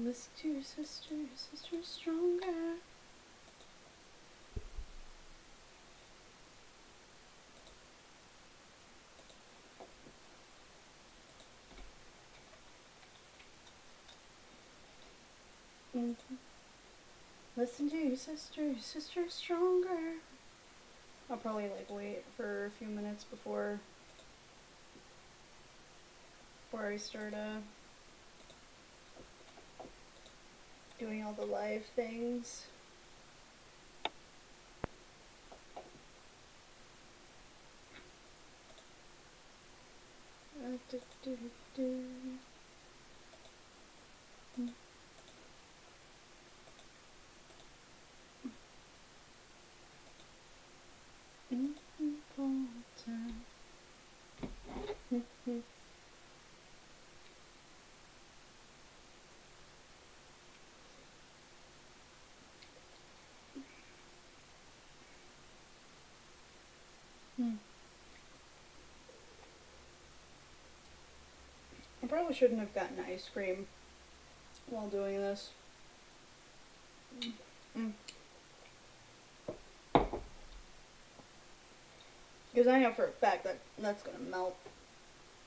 Listen to your sister is stronger. Listen to your sister is stronger. I'll probably like wait for a few minutes before I start doing all the live things. I probably shouldn't have gotten ice cream while doing this. Because I know for a fact that that's going to melt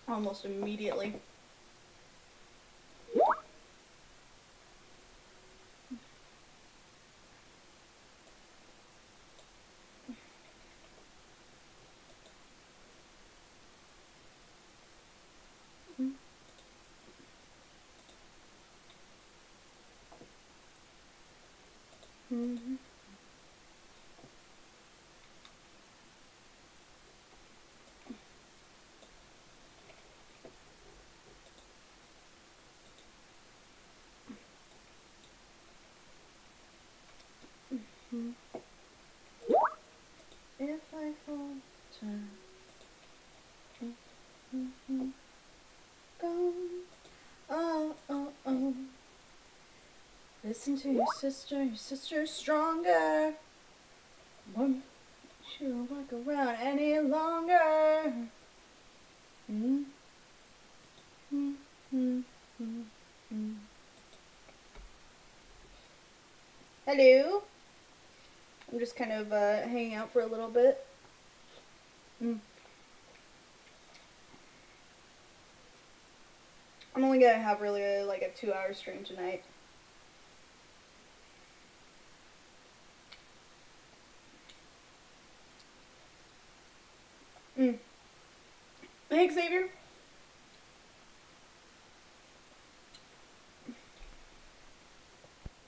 almost immediately. If I falter, go, oh, oh, oh. Listen to your sister is stronger. Won't you walk around any longer? Hello. I'm just kind of hanging out for a little bit. I'm only gonna have really like a 2-hour stream tonight. Thanks, Xavier.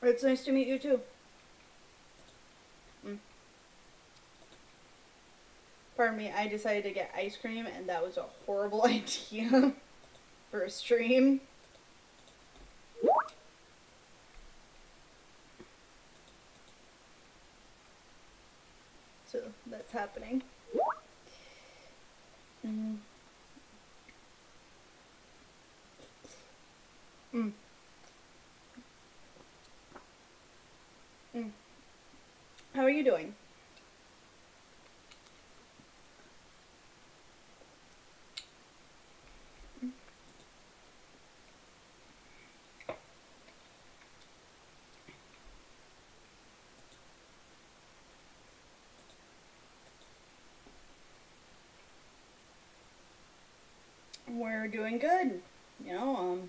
It's nice to meet you too. Pardon me, I decided to get ice cream and that was a horrible idea for a stream. So that's happening. How are you doing? We're doing good. You know,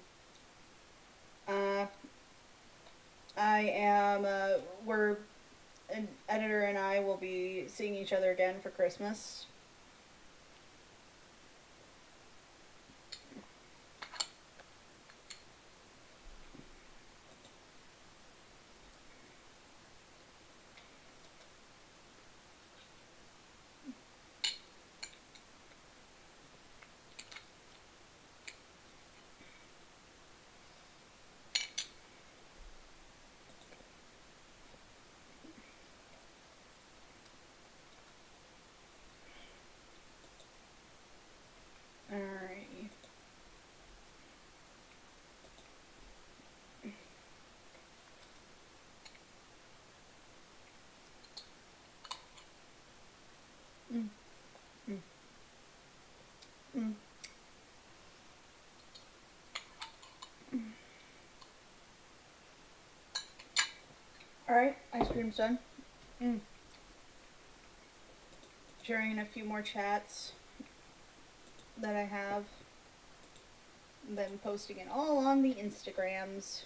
an editor and I will be seeing each other again for Christmas. Alright, ice cream's done. Sharing a few more chats that I have. Then posting it all on the Instagrams.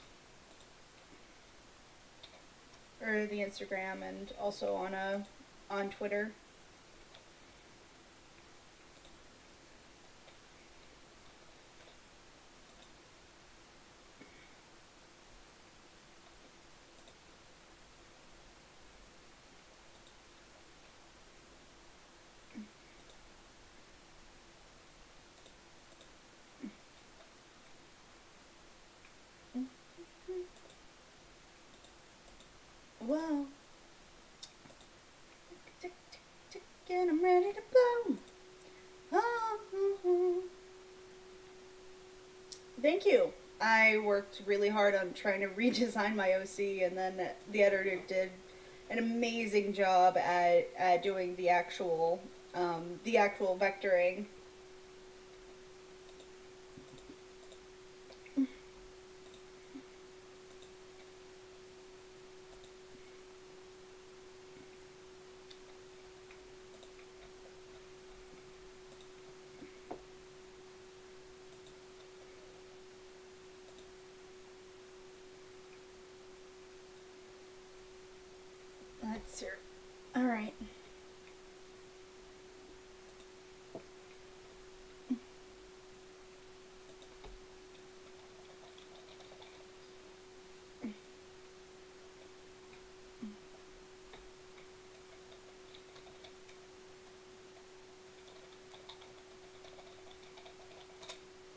Or the Instagram and also on Twitter. Whoa. Tick, tick, tick, and I'm ready to blow. Oh. Thank you. I worked really hard on trying to redesign my OC, and then the editor did an amazing job at doing the actual vectoring. Let's see. All right.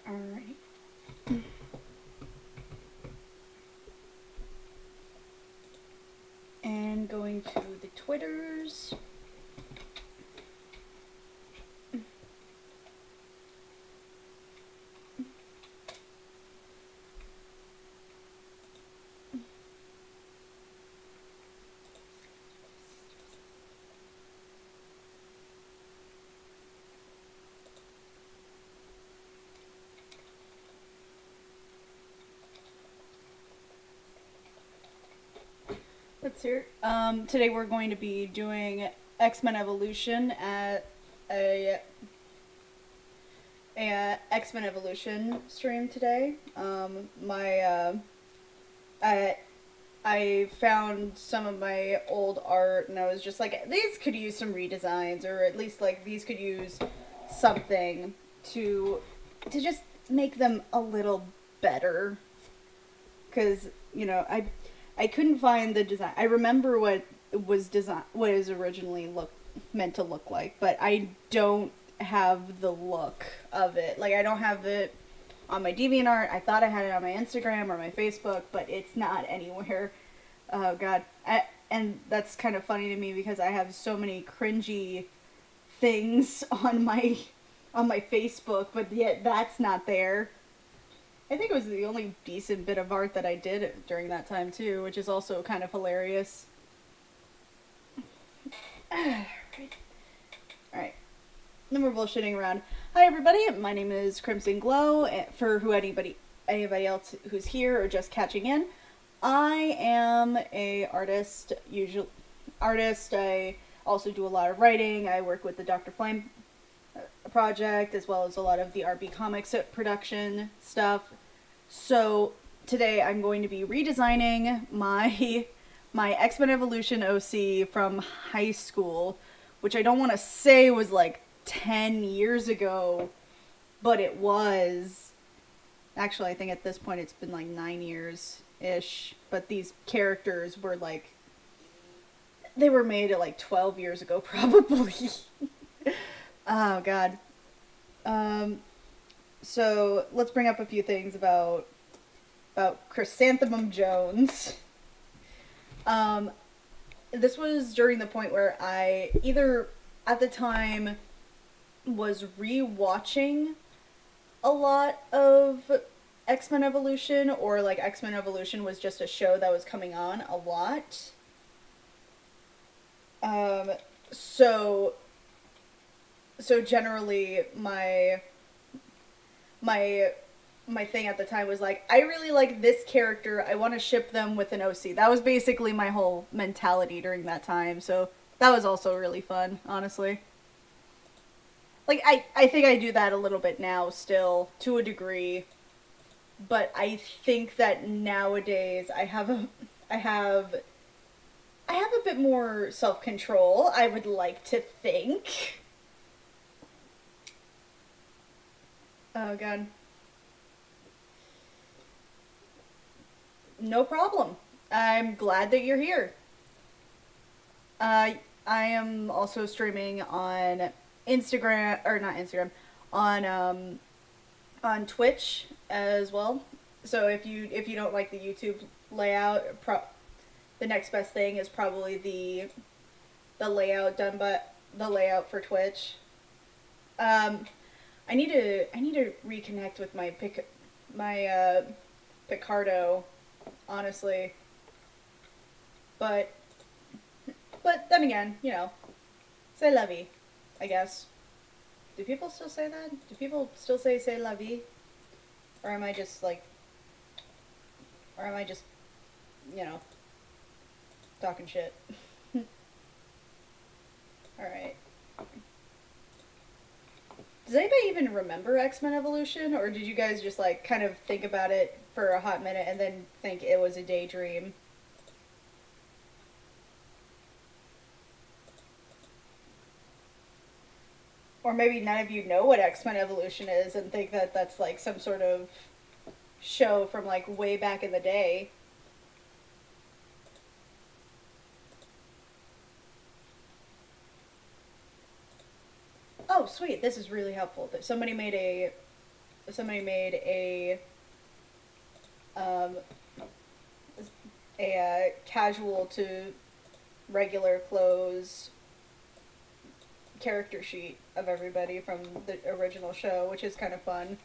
All right. And going to the Twitters. Let's hear. Today we're going to be doing X-Men Evolution at a X-Men Evolution stream today. I found some of my old art and I was just like, these could use some redesigns, or at least like these could use something to just make them a little better. Because, you know, I couldn't find the design. I remember what was originally meant to look like, but I don't have the look of it. Like, I don't have it on my DeviantArt. I thought I had it on my Instagram or my Facebook, but it's not anywhere. Oh god. And that's kind of funny to me because I have so many cringy things on my Facebook, but yet that's not there. I think it was the only decent bit of art that I did during that time too, which is also kind of hilarious. Alright. Then we're bullshitting around. Hi everybody, my name is Crimson Glow. For anybody else who's here or just catching in, I am a artist. I also do a lot of writing. I work with the Dr. Flame project, as well as a lot of the RB Comics production stuff. So today I'm going to be redesigning my X-Men Evolution OC from high school, which I don't want to say was like 10 years ago, but it was. Actually, I think at this point it's been like 9 years-ish, but these characters were like, they were made at like 12 years ago probably. Oh god. So let's bring up a few things about Chrysanthemum Jones. This was during the point where I either at the time was re-watching a lot of X-Men Evolution, or like X-Men Evolution was just a show that was coming on a lot. So generally my my thing at the time was like, I really like this character. I want to ship them with an OC. That was basically my whole mentality during that time. So that was also really fun, honestly. Like I think I do that a little bit now still to a degree, but I think that nowadays I have I have a bit more self-control, I would like to think. Oh god. No problem. I'm glad that you're here. I am also streaming on Instagram, or not Instagram, on on Twitch as well. So if you don't like the YouTube layout, the next best thing is probably the layout done by the layout for Twitch. Um, I need to reconnect with my Picardo, honestly. But then again, you know, c'est la vie, I guess. Do people still say that? Do people still say c'est la vie? Or am I just like, or am I just, you know, talking shit? Alright. Does anybody even remember X-Men Evolution? Or did you guys just like kind of think about it for a hot minute and then think it was a daydream? Or maybe none of you know what X-Men Evolution is and think that that's like some sort of show from like way back in the day. Oh, sweet! This is really helpful. Somebody made um, casual to regular clothes character sheet of everybody from the original show, which is kind of fun.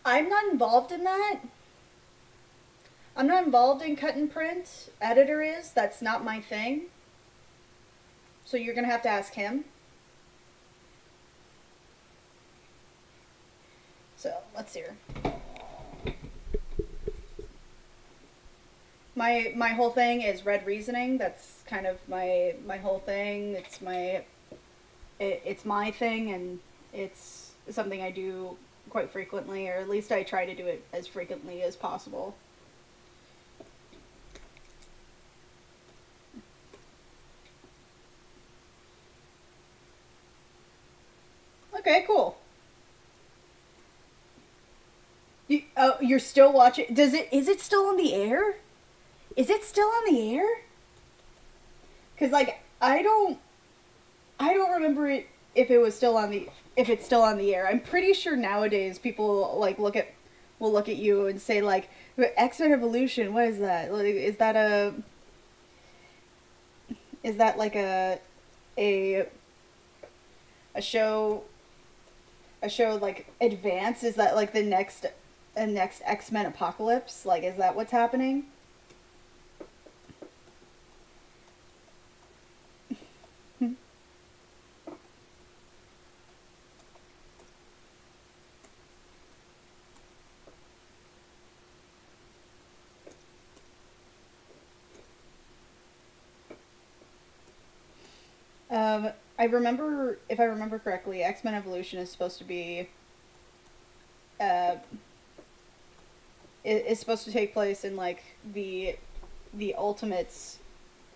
I'm not involved in that. I'm not involved in cut and print. Editor is. That's not my thing. So you're gonna have to ask him. So let's see here. My whole thing is red reasoning. That's kind of my whole thing. It's my thing, and it's something I do quite frequently, or at least I try to do it as frequently as possible. Okay, cool. You're still watching? Is it still on the air? Is it still on the air? Cause like I don't remember it if it was still on the if it's still on the air. I'm pretty sure nowadays people like will look at you and say like X-Men Evolution. What is that? Like, is that like a a show a show like Advance? Is that like the next X-Men Apocalypse? Like, is that what's happening? I remember, if I remember correctly, X-Men Evolution is supposed to be, uh, is supposed to take place in like the Ultimates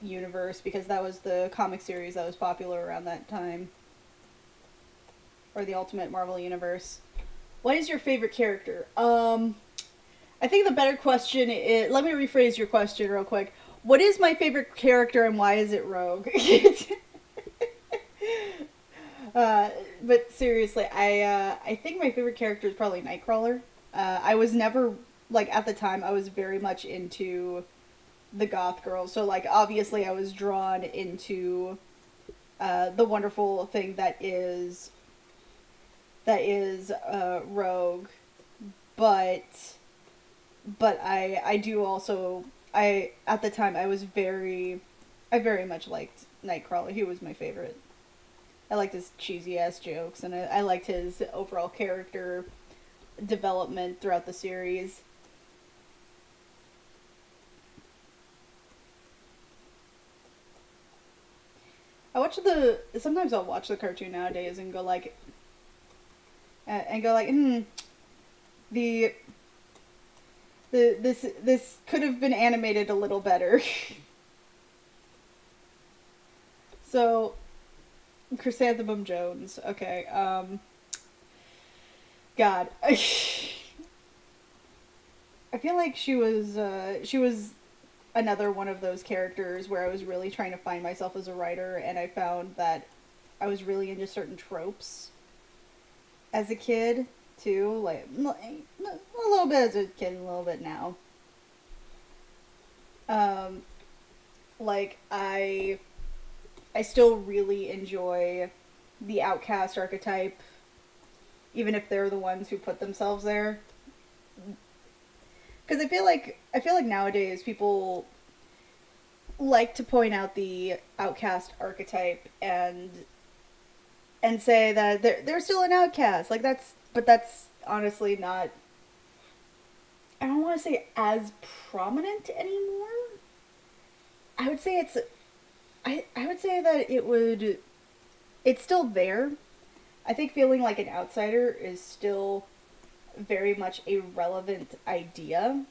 universe because that was the comic series that was popular around that time, or the Ultimate Marvel universe. What is your favorite character? I think the better question is, let me rephrase your question real quick. What is my favorite character and why is it Rogue? Uh, but seriously, I think my favorite character is probably Nightcrawler. I was never like at the time I was very much into the goth girls, so like obviously I was drawn into the wonderful thing that is Rogue, but I do also I at the time I very much liked Nightcrawler. He was my favorite. I liked his cheesy ass jokes, and I liked his overall character development throughout the series. Sometimes I'll watch the cartoon nowadays and go like, the this could have been animated a little better. So, Chrysanthemum Jones. Okay. God, I feel like she was another one of those characters where I was really trying to find myself as a writer, and I found that I was really into certain tropes as a kid too, like a little bit as a kid, a little bit now. Um, like I still really enjoy the outcast archetype, even if they're the ones who put themselves there. Because I feel like nowadays people like to point out the outcast archetype and say that they're still an outcast. But that's honestly not. I don't want to say as prominent anymore. I would say it's. I would say that it's still there. I think feeling like an outsider is still very much a relevant idea.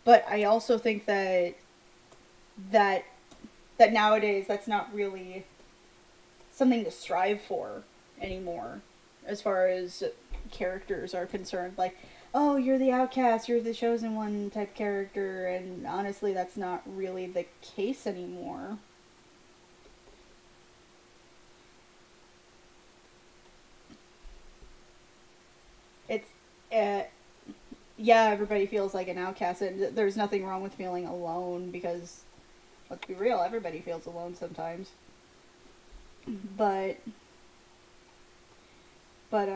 But I also think that that nowadays that's not really something to strive for anymore as far as characters are concerned. Like, oh, you're the outcast, you're the chosen one type character, and honestly that's not really the case anymore. It's yeah, everybody feels like an outcast, and there's nothing wrong with feeling alone because let's be real, everybody feels alone sometimes. But but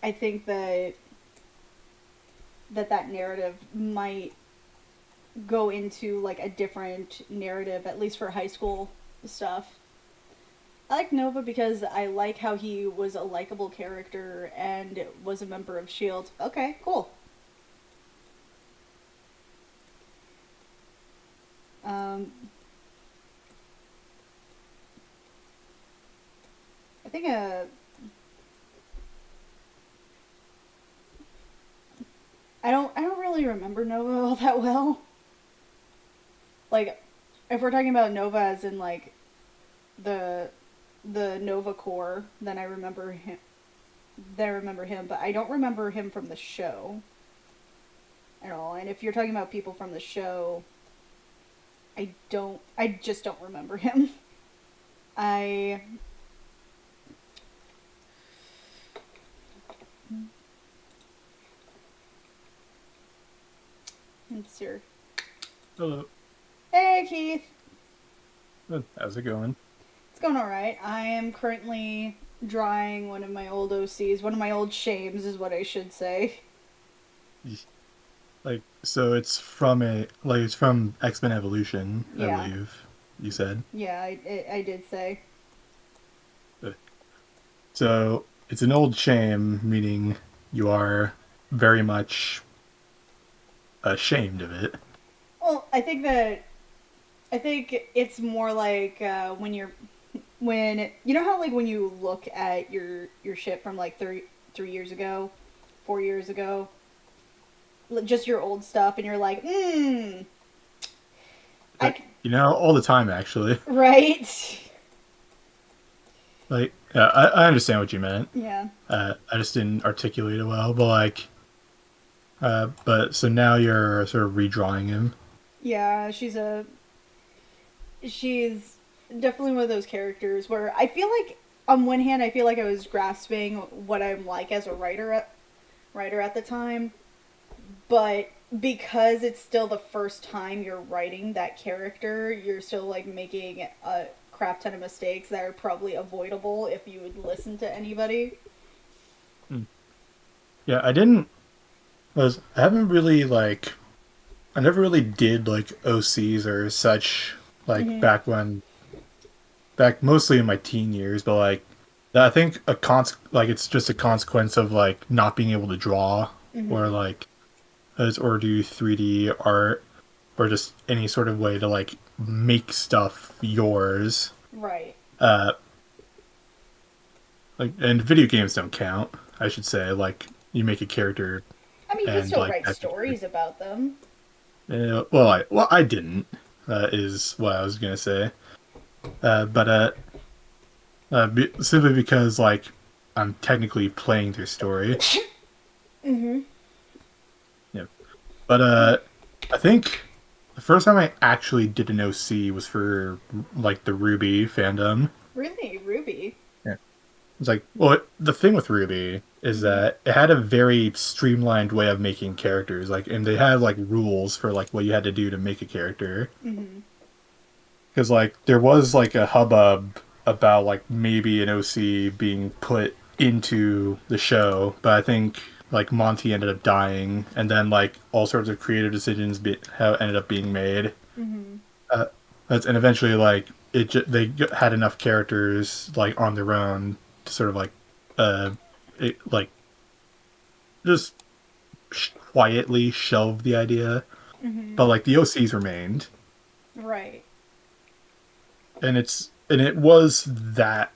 I think that narrative might go into like a different narrative, at least for high school stuff. I like Nova because I like how he was a likable character and was a member of Shield. Okay, cool. Um, I think I don't really remember Nova all that well. Like, if we're talking about Nova as in like the the Nova Corps, then I remember him. Then I remember him, but I don't remember him from the show at all. And if you're talking about people from the show, I don't. I just don't remember him. I. Let's see. Hello. Hey, Keith. Good. How's it going? It's going alright. I am currently drawing one of my old OCs. One of my old shames is what I should say. Like, so it's from X-Men Evolution, I Yeah. believe you said. Yeah, I did say. Uh, So it's an old shame, meaning you are very much ashamed of it. Well, I think it's more like when you know how like when you look at your shit from like 3 years ago, 4 years ago, just your old stuff, and you're like, I All the time actually. right, Like, yeah, I understand what you meant. yeah, I just didn't articulate it well, but but so now you're sort of redrawing him. yeah. She's definitely one of those characters where I feel like on one hand I feel like I was grasping what I'm like as a writer at the time, but because it's still the first time you're writing that character, you're still like making a crap ton of mistakes that are probably avoidable if you would listen to anybody. Hmm. Yeah, I didn't. I haven't really I never really did like OCs or such like Hmm. back when back mostly in my teen years, but like I think like it's just a consequence of like not being able to draw or Mm-hmm. like or do 3D art or just any sort of way to like make stuff yours. Right. Uh, like and video games don't count. I should say like you make a character I mean, you can and still like write that's your stories about them. I didn't is what I was gonna say. But simply because like I'm technically playing their story. Mm-hmm. Yeah. But I think the first time I actually did an OC was for like the Ruby fandom. Really, Ruby. Yeah. It's like, well, the thing with Ruby is Mm-hmm. that it had a very streamlined way of making characters, like, and they had like rules for like what you had to do to make a character. Mm-hmm. Because like there was like a hubbub about like maybe an OC being put into the show, but I think like Monty ended up dying, and then like all sorts of creative decisions have ended up being made. Mm-hmm. Uh, and eventually like had enough characters like on their own to sort of like uh like just quietly shelve the idea, Mm-hmm. but like the OCs remained, Right. and it was that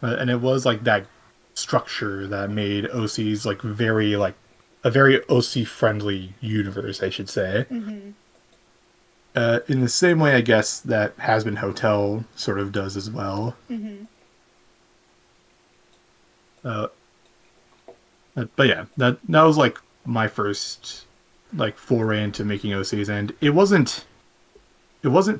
and it was like that structure that made OCs like very like a very OC friendly universe, I should say. Mm-hmm. In the same way, I guess that Has Been Hotel sort of does as well. Mm-hmm. Uh, but yeah, that was like my first like foray into making OCs, and it wasn't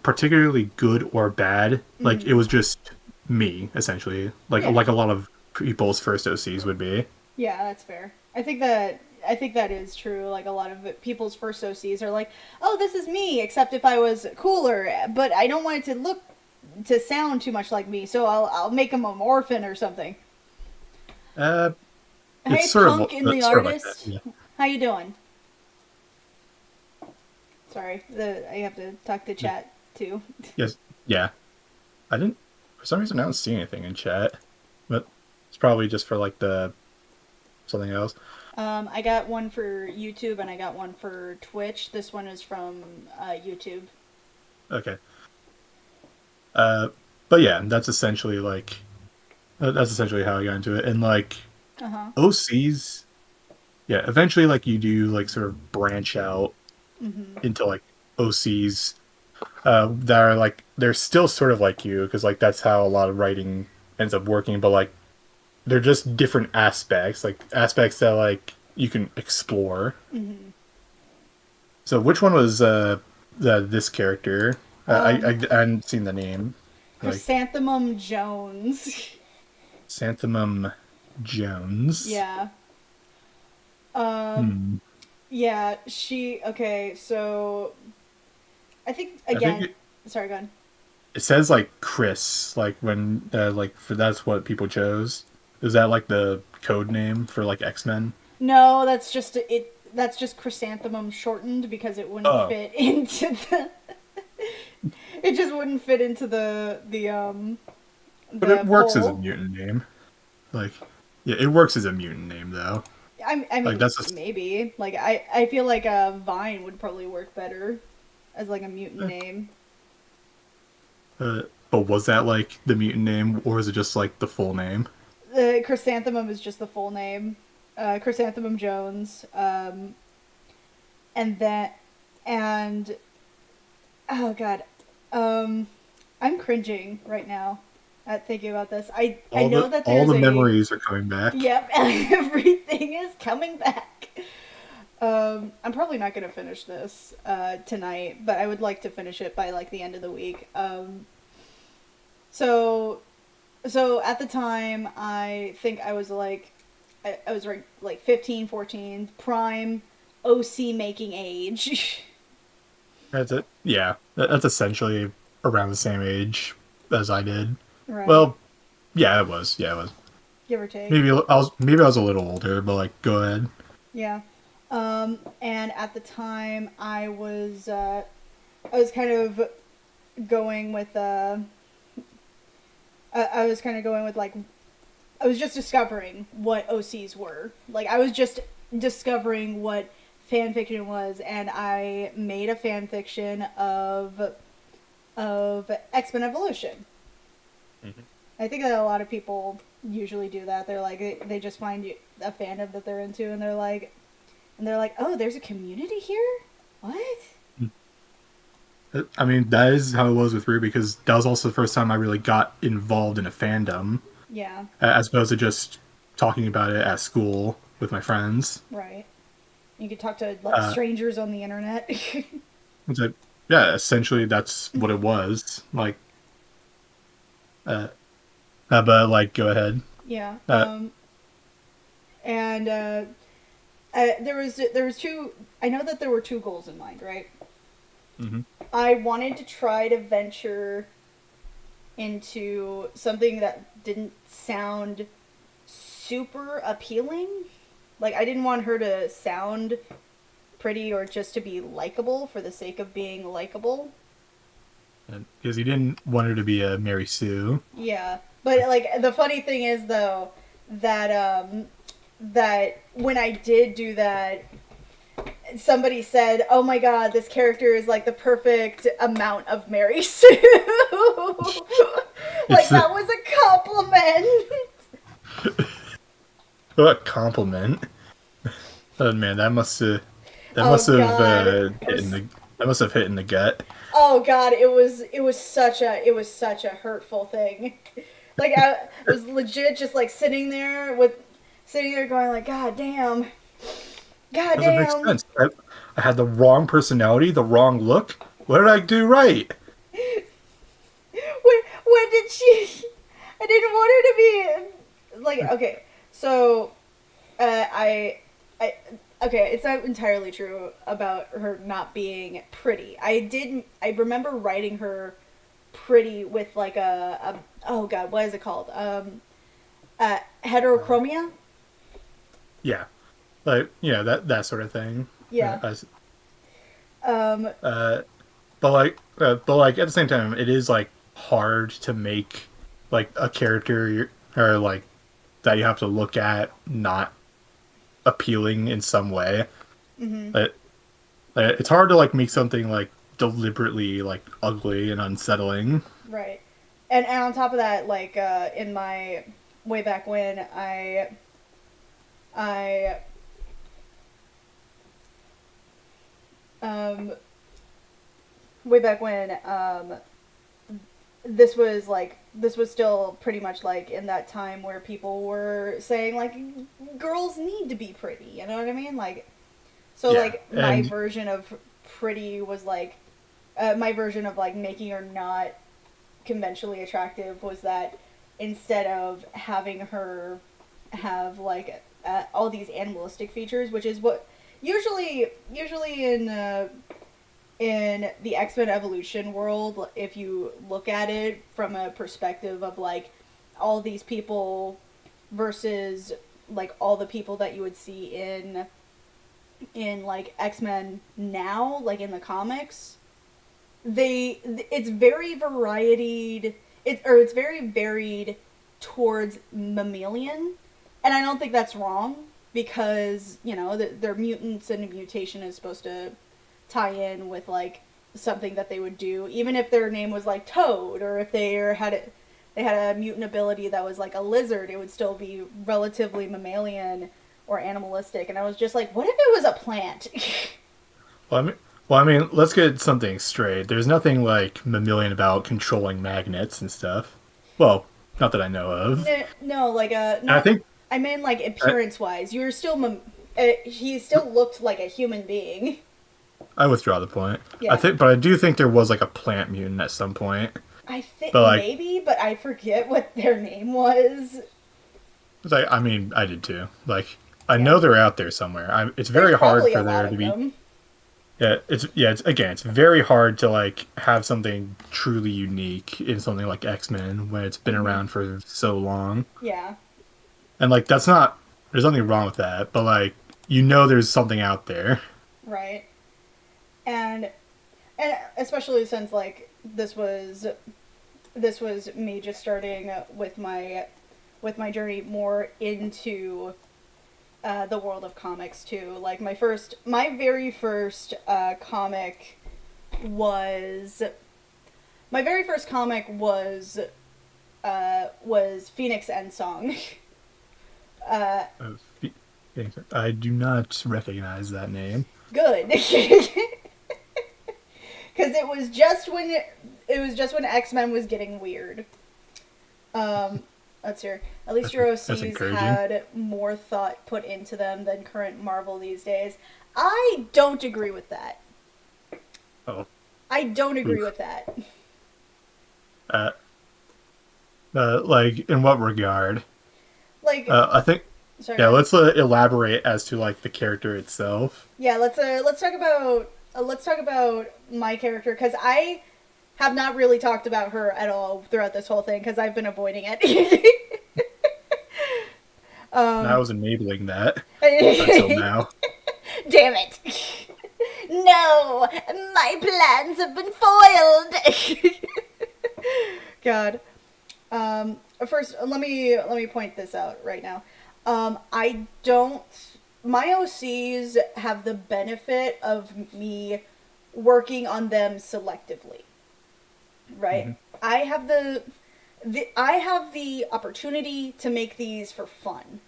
particularly good or bad. Like it Mm-hmm. was just me essentially, Yeah. like a lot of people's first OCs would be. Yeah, that's fair. I think that is true. Like a lot of people's first OCs are like, "Oh, this is me," except if I was cooler, but I don't want it to look to sound too much like me, so I'll make him a morphin or something. Uh, Hey, Punk in the it's sort of like that. artist, Yeah. how you doing? Sorry, I have to talk to Yeah. chat too. Yes. Yeah. I didn't. For some reason, I don't see anything in chat, but it's probably just for like the something else. I got one for YouTube and I got one for Twitch. This one is from YouTube. Okay. Uh, but yeah, that's essentially like that's essentially how I got into it, and like Uh huh. OCs. Yeah, eventually, like you do like sort of branch out Mhm. into like OCs that are like they're still sort of like you because like that's how a lot of writing ends up working, but like they're just different aspects, like aspects that like you can explore. Mhm. So which one was this character? Um, I hadn't seen the name. Like Chrysanthemum Jones. Chrysanthemum Jones. Yeah. Um. Hmm. Yeah. She. Okay. So I think I think again. Sorry, go on. it says like Chris, like when like for that's what people chose. Is that like the code name for like X-Men? No, that's just it. That's just chrysanthemum shortened because it wouldn't Oh, fit into the. It just wouldn't fit into but it the works as a poll. mutant name. Like, yeah, it works as a mutant name though. I Like mean, that's just maybe. Like, I feel like a Vine would probably work better as like a mutant name. but was that like the mutant name or is it just like the full name? The Chrysanthemum is just the full name. Chrysanthemum Jones. And that, and oh god, um, I'm cringing right now at thinking about this. I know that All there's the a memories are coming back. yep, everything is coming back. I'm probably not gonna finish this tonight, but I would like to finish it by like the end of the week. So so at the time, I think I was like, I was like 15, 14, prime OC making age. That's it. Yeah, that's essentially around the same age as I did. Right, Well, yeah, it was. Yeah, it was. give or take. Maybe I was a little older, but like, go ahead. Yeah. And at the time, I was kind of going with I was kind of going with like, I was just discovering what OCs were. Like, I was just discovering what fan fiction was, and I made a fan fiction of X-Men Evolution. Mm-hmm. I think that a lot of people usually do that. They're like, they just find a fandom that they're into, and they're like, oh, there's a community here? What? I mean, that is how it was with Rue, because that was also the first time I really got involved in a fandom, Yeah. as opposed to just talking about it at school with my friends. Right. You could talk to like strangers on the internet. It's like, yeah, essentially that's what it was. Like, but like, go ahead. Yeah. And there was two. I know that there were two goals in mind, right? Mm-hmm. I wanted to try to venture into something that didn't sound super appealing. Like, I didn't want her to sound pretty or just to be likable for the sake of being likable. Because you didn't want her to be a Mary Sue. Yeah. But, like, the funny thing is, though, that, that when I did do that, somebody said, oh my god, this character is, like, the perfect amount of Mary Sue. Like, that was a compliment. What a compliment. Oh man, that must have hit in the gut. Oh god, it was such a hurtful thing. Like, I was legit just like sitting there going like, god damn. God Doesn't make damn. sense. I had the wrong personality, the wrong look. What did I do right? What did she? I didn't want her to be like, okay. So, okay, it's not entirely true about her not being pretty. I remember writing her pretty with like a oh god, what is it called? Heterochromia? Yeah. Like, yeah, that sort of thing. Yeah. But like at the same time, it is like hard to make like a character or like that you have to look at not appealing in some way. Mm-hmm. It's hard to like make something like deliberately like ugly and unsettling. Right. And on top of that, like in my way back when I way back when this was still pretty much like in that time where people were saying like girls need to be pretty, you know what I mean? Like, so yeah, like my version of pretty was like my version of like making her not conventionally attractive was that instead of having her have like all these animalistic features, which is what usually in the X-Men Evolution world, if you look at it from a perspective of like all these people versus like all the people that you would see in like X-Men now, like in the comics, it's very varied. It's very varied towards mammalian, and I don't think that's wrong because you know they're mutants and mutation is supposed to tie in with like something that they would do, even if their name was like Toad, or if they had a mutant ability that was like a lizard, it would still be relatively mammalian or animalistic. And I was just like, what if it was a plant? Well, I mean, let's get something straight. There's nothing like mammalian about controlling magnets and stuff. Well, not that I know of. No, like I mean like appearance wise, you were still he still looked like a human being. I withdraw the point. Yeah. But I do think there was like a plant mutant at some point. I think like, maybe, but I forget what their name was. Like, I mean, I did too. Like, I know they're out there somewhere. It's very hard for there to be. Them. It's very hard to like have something truly unique in something like X-Men when it's been around for so long. Yeah. And like there's nothing wrong with that, but like you know there's something out there. Right. And especially since like this was this was me just starting with my journey more into the world of comics too. Like my very first comic was Phoenix Song. I do not recognize that name. Good. Because it was just when X-Men was getting weird. Let's hear. At least your OCs had more thought put into them than current Marvel these days. I don't agree with that. Oh. I don't agree with that. Like, in what regard? Like, I think. sorry, Yeah, let's elaborate as to like the character itself. Yeah, let's talk about my character, because I have not really talked about her at all throughout this whole thing because I've been avoiding it. I was enabling that until now. Damn it! No, my plans have been foiled. God. First, let me point this out right now. My OCs have the benefit of me working on them selectively, right? Mm-hmm. I have the opportunity to make these for fun,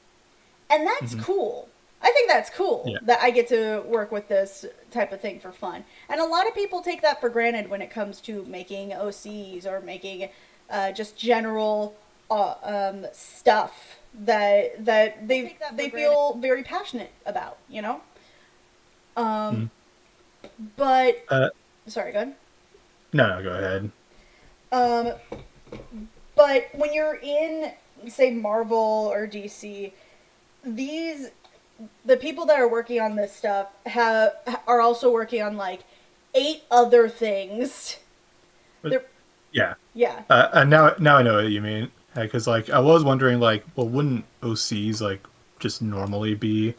and that's mm-hmm. cool. I think that's cool that I get to work with this type of thing for fun. And a lot of people take that for granted when it comes to making OCs or making just general stuff that they feel very passionate about, you know? But sorry, go ahead. No, go ahead. But when you're in, say, Marvel or DC, the people that are working on this stuff are also working on like 8 other things. Yeah. Yeah. Now I know what you mean. Because like I was wondering, like, well, wouldn't OCs like just normally be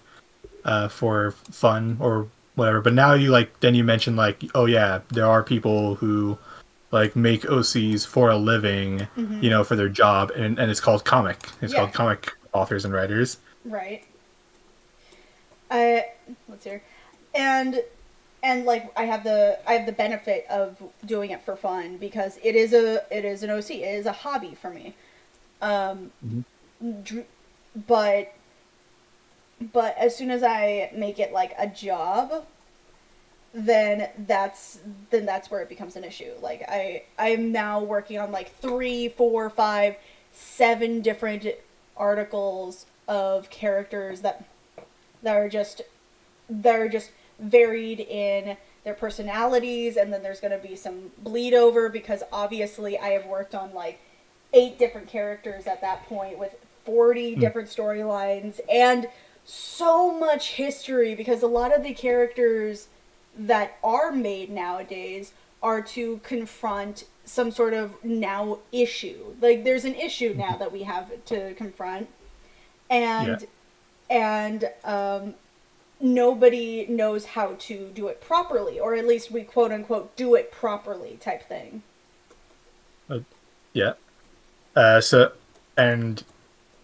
for fun or whatever? But now you mentioned like, oh yeah, there are people who like make OCs for a living, mm-hmm. you know, for their job, and it's called comic. It's called comic authors and writers. Right. Let's hear. And like I have the benefit of doing it for fun because it is an OC. It is a hobby for me. Mm-hmm. But as soon as I make it like a job, then that's where it becomes an issue. Like I'm now working on like 3, 4, 5, 7 different articles of characters that are just varied in their personalities, and then there's going to be some bleed over because obviously I have worked on like 8 different characters at that point with 40 different storylines and so much history, because a lot of the characters that are made nowadays are to confront some sort of now issue. Like there's an issue now that we have to confront, and nobody knows how to do it properly, or at least we quote unquote do it properly type thing. Yeah. And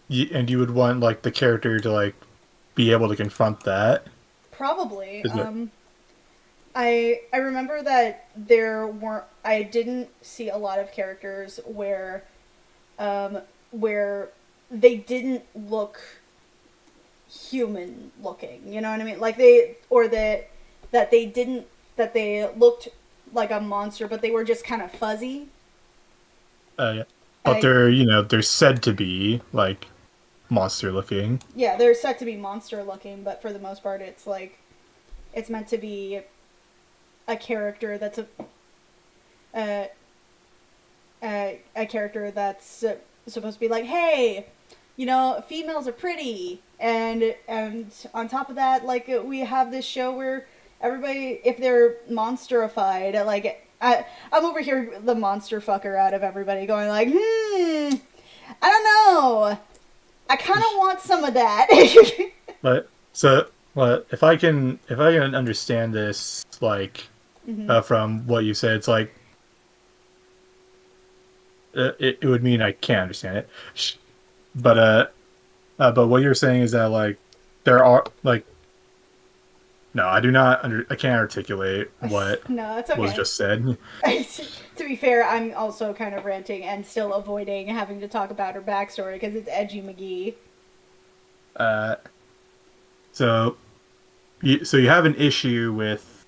you would want like the character to like be able to confront that? Probably. I remember that I didn't see a lot of characters where they didn't look human looking, you know what I mean? Like they looked like a monster, but they were just kind of fuzzy. Yeah. But they're said to be like monster looking. Yeah, they're said to be monster looking, but for the most part it's like it's meant to be a character that's a character that's supposed to be like, hey, you know, females are pretty, and on top of that, like, we have this show where everybody, if they're monsterified, like, I'm over here the monster fucker out of everybody going like, I don't know, I kind of want some of that. But if I can understand this, like, from what you said, it's like it would mean I can't understand it. But what you're saying is that like there are like no, I do not I can't articulate what No, it's was okay. just said. To be fair, I'm also kind of ranting and still avoiding having to talk about her backstory because it's edgy McGee. Uh, so you have an issue with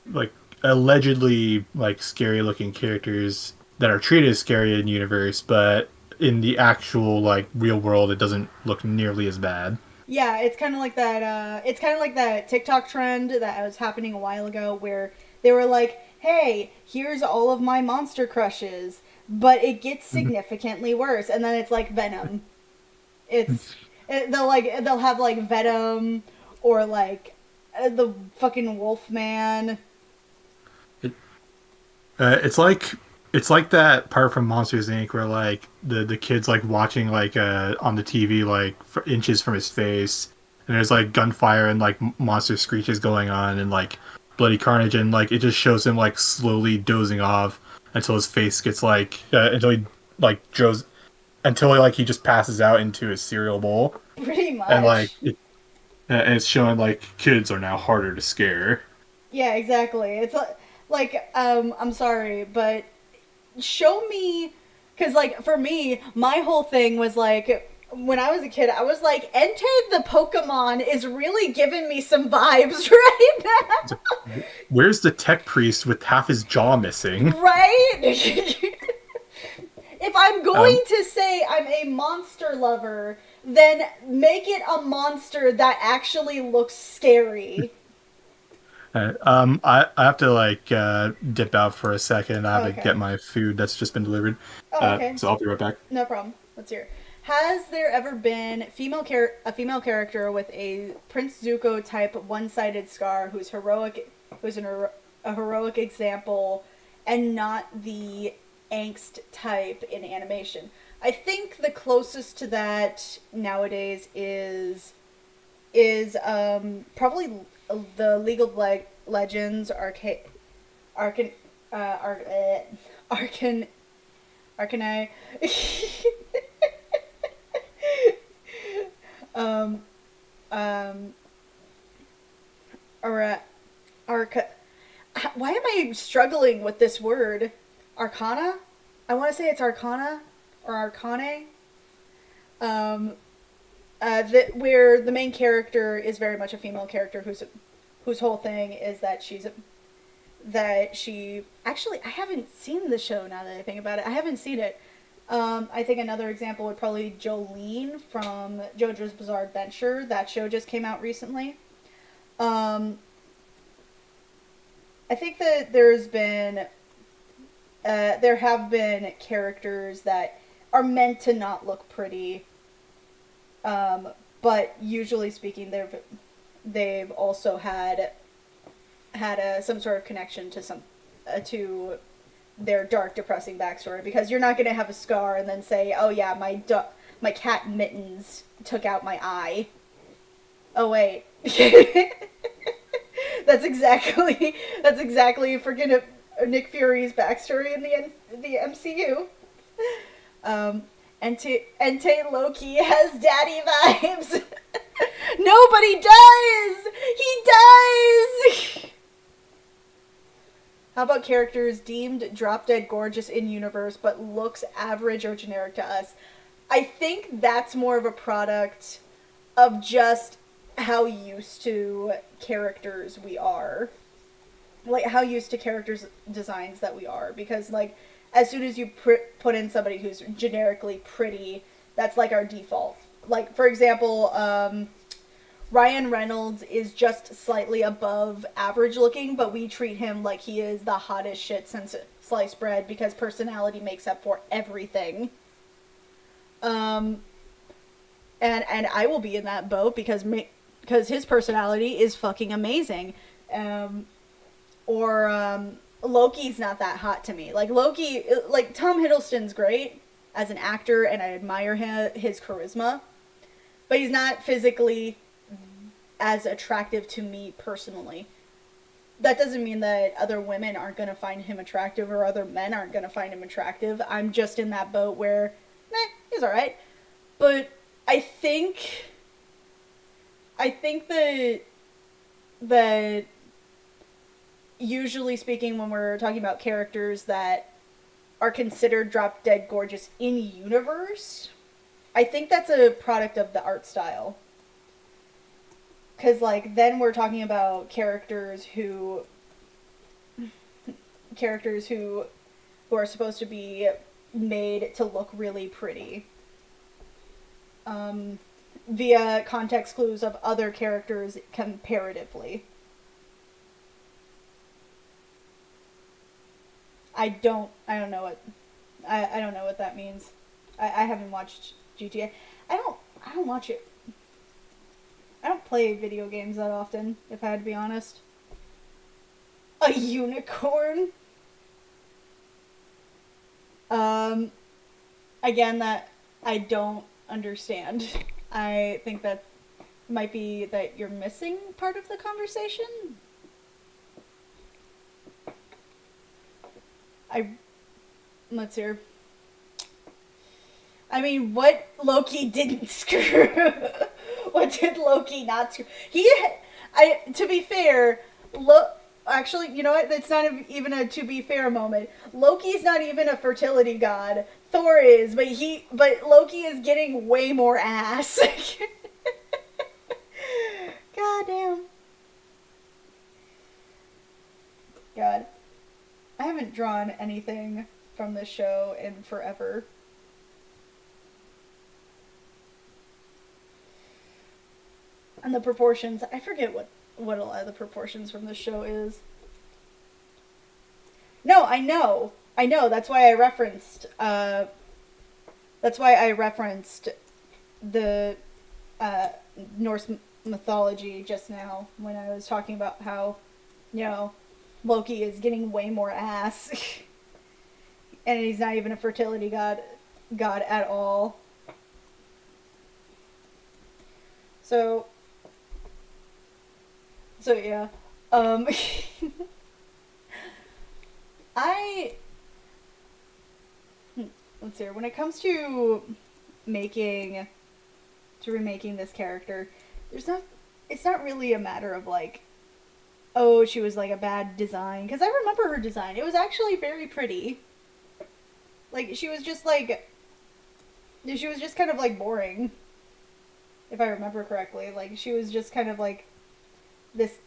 like allegedly like scary looking characters that are treated as scary in universe, but in the actual like real world, it doesn't look nearly as bad. Yeah, it's kind of like that. It's kind of like that TikTok trend that was happening a while ago, where they were like, "Hey, here's all of my monster crushes," but it gets significantly worse, and then it's like Venom. They'll have like Venom or like the fucking Wolfman. It, it's like that part from Monsters Inc. where like the kid's like watching like on the TV like inches from his face, and there's like gunfire and like monster screeches going on and like bloody carnage, and like it just shows him like slowly dozing off until his face gets like until he like Joe's until like he just passes out into his cereal bowl, Pretty and like much. and it's showing like kids are now harder to scare. Yeah, exactly. It's I'm sorry, but show me, because like for me, my whole thing was like when I was a kid, I was like, Entei the Pokemon is really giving me some vibes right now. Where's the tech priest with half his jaw missing? Right? If I'm going Um, to say I'm a monster lover, then make it a monster that actually looks scary. I have to like dip out for a second. I have to get Okay. my food that's just been delivered. Oh, okay. So I'll be right back. No problem. Let's hear. Has there ever been a female character with a Prince Zuko type one-sided scar who's heroic, a heroic example, and not the angst type in animation? I think the closest to that nowadays is probably the League of Legends Arcan Ar- Arcan Arcanine. um um or Arca. Why am I struggling with this word? Arcana? I want to say it's Arcana or Arcane. Um, where the main character is very much a female character whose whole thing is that she actually, I haven't seen the show now that I think about it. I haven't seen it. I think another example would probably be Jolene from JoJo's Bizarre Adventure. That show just came out recently. Um, I think that there have been characters that are meant to not look pretty, but usually speaking, they've also had some sort of connection to to their dark, depressing backstory. Because you're not going to have a scar and then say, "Oh yeah, my cat Mittens took out my eye." Oh wait, that's exactly freaking Nick Fury's backstory in the MCU. Um, Entei Loki has daddy vibes. Nobody does. He does. How about characters deemed drop dead gorgeous in universe but looks average or generic to us? I think that's more of a product of just how used to characters we are. Like how used to characters designs that we are, because like as soon as you put in somebody who's generically pretty, that's like our default. Like for example, Ryan Reynolds is just slightly above average looking, but we treat him like he is the hottest shit since sliced bread because personality makes up for everything. Um, and I will be in that boat because his personality is fucking amazing. Um, or Loki's not that hot to me. Like Loki, like Tom Hiddleston's great as an actor, and I admire his charisma, but he's not physically as attractive to me personally. that doesn't mean that other women aren't going to find him attractive or other men aren't going to find him attractive. I'm just in that boat where, he's alright. But I think that usually speaking, when we're talking about characters that are considered drop dead gorgeous in universe, I think that's a product of the art style. Because, like, then we're talking about characters who are supposed to be made to look really pretty. Via context clues of other characters comparatively. I don't know what that means. I haven't watched GTA. I don't watch it. I don't play video games that often, if I had to be honest. A unicorn? Again, that I don't understand. I think that might be that you're missing part of the conversation. Let's hear. I mean, what Loki didn't screw? What did Loki not screw? To be fair, actually, you know what? It's not even a to be fair moment. Loki's not even a fertility god. Thor is, but Loki is getting way more ass. God damn. God. I haven't drawn anything from this show in forever. And the proportions, I forget what a lot of the proportions from this show is. No, I know. That's why I referenced the Norse mythology just now when I was talking about how, Loki is getting way more ass. And he's not even a fertility god at all. So yeah. Let's see. When it comes to remaking this character, it's not really a matter of like, oh, she was like a bad design, because I remember her design. It was actually very pretty. Like, she was just kind of like boring, if I remember correctly. Like, she was just kind of like this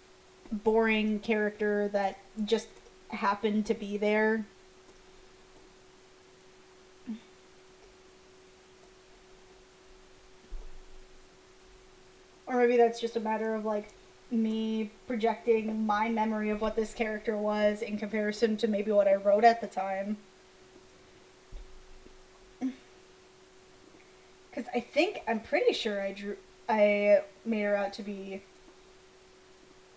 boring character that just happened to be there. Or maybe that's just a matter of like me projecting my memory of what this character was in comparison to maybe what I wrote at the time. Because I'm pretty sure I made her out to be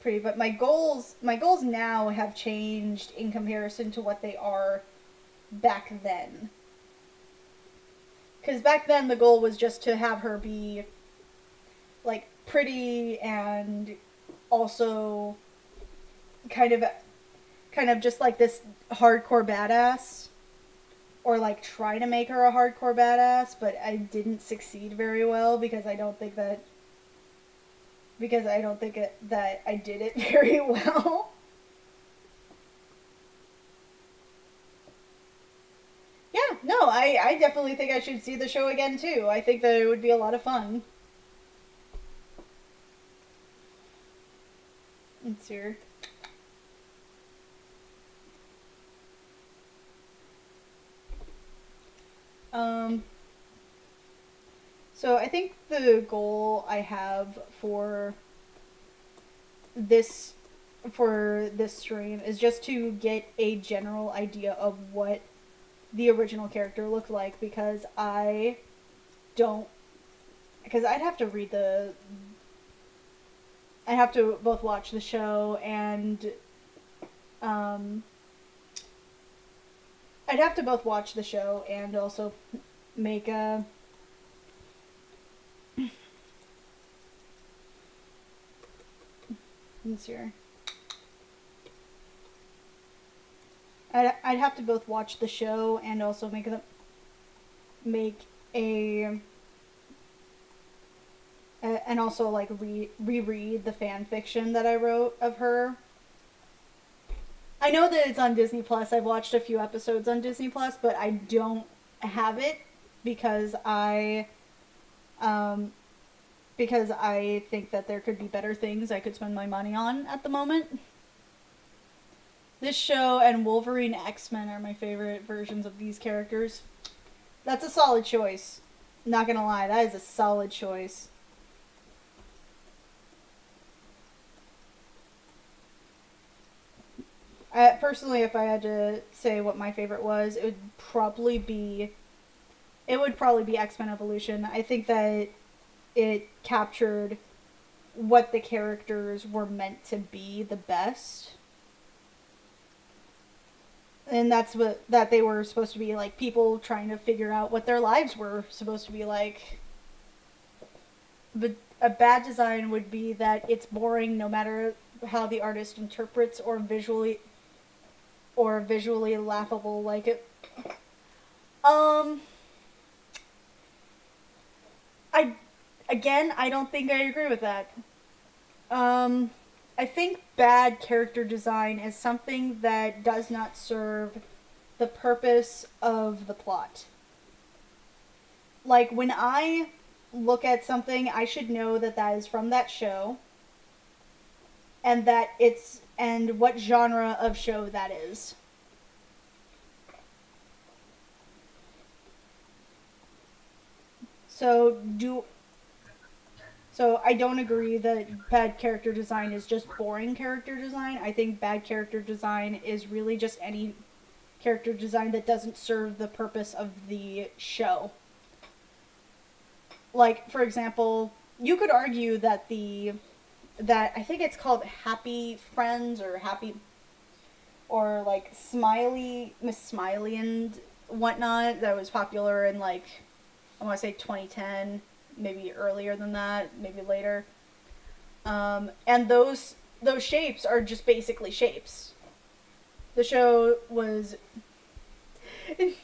pretty, but my goals now have changed in comparison to what they are back then. Because back then the goal was just to have her be like pretty and also kind of just like this hardcore badass, or like try to make her a hardcore badass, but I didn't succeed very well because I don't think that I did it very well. Yeah, no, I definitely think I should see the show again too. I think that it would be a lot of fun. Let's see here. So I think the goal I have for this stream is just to get a general idea of what the original character looked like, because I'd have to both watch the show and also make a let's see here. I'd have to both watch the show and also make a and also like reread the fan fiction that I wrote of her. I know that it's on Disney Plus. I've watched a few episodes on Disney Plus, but I don't have it because because I think that there could be better things I could spend my money on at the moment. This show and Wolverine X-Men are my favorite versions of these characters. That's a solid choice. Not gonna lie, that is a solid choice. Personally, if I had to say what my favorite was, it would probably be X-Men Evolution. I think that it captured what the characters were meant to be the best. And that they were supposed to be like people trying to figure out what their lives were supposed to be like. But a bad design would be that it's boring no matter how the artist interprets or visually laughable like it. I don't think I agree with that. I think bad character design is something that does not serve the purpose of the plot. Like, when I look at something, I should know that that is from that show, and what genre of show that is. So I don't agree that bad character design is just boring character design. I think bad character design is really just any character design that doesn't serve the purpose of the show. Like, for example, you could argue that I think it's called Happy Friends or like Miss Smiley and whatnot, that was popular in like, I want to say 2010, maybe earlier than that, maybe later. And those shapes are just basically shapes. The show was it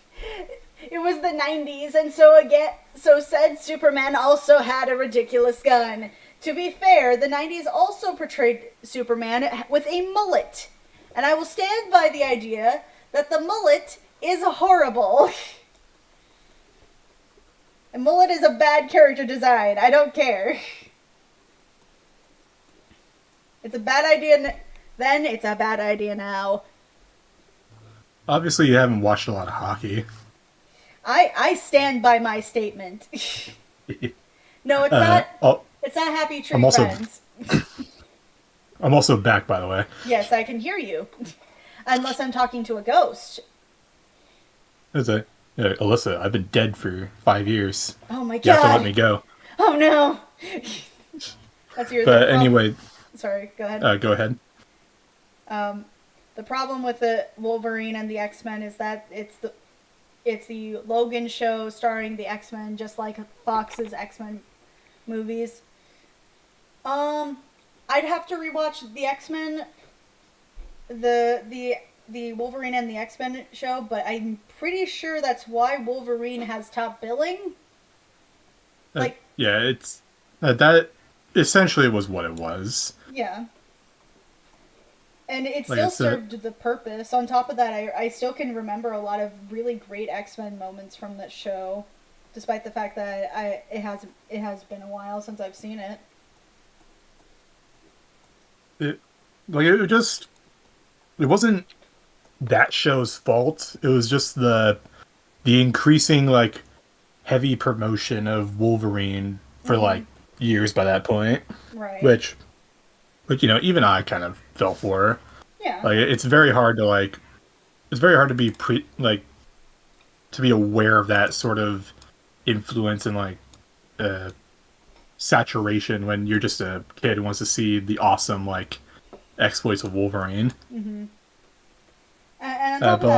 was the 90s, and so said Superman also had a ridiculous gun. To be fair, the 90s also portrayed Superman with a mullet. And I will stand by the idea that the mullet is horrible. A mullet is a bad character design. I don't care. It's a bad idea then, it's a bad idea now. Obviously, you haven't watched a lot of hockey. I stand by my statement. No, it's not. It's not Happy Tree Friends. I'm also back, by the way. Yes, I can hear you. Unless I'm talking to a ghost. Alyssa, I've been dead for 5 years. Oh my god. You have to let me go. Oh no. That's yours. But anyway. Sorry, go ahead. Go ahead. The problem with the Wolverine and the X-Men is that it's the Logan show starring the X-Men, just like Fox's X-Men movies. I'd have to rewatch the X-Men, the Wolverine and the X-Men show, but I'm pretty sure that's why Wolverine has top billing. It's that essentially was what it was. Yeah. And it still served the purpose. On top of that, I still can remember a lot of really great X-Men moments from that show, despite the fact that it has been a while since I've seen it. It wasn't that show's fault. It was just the increasing like heavy promotion of Wolverine for like years by that point. Right. Which even I kind of fell for her. Yeah. Like it's very hard to be to be aware of that sort of influence and like saturation when you're just a kid who wants to see the awesome like exploits of Wolverine. Mm-hmm. And on top of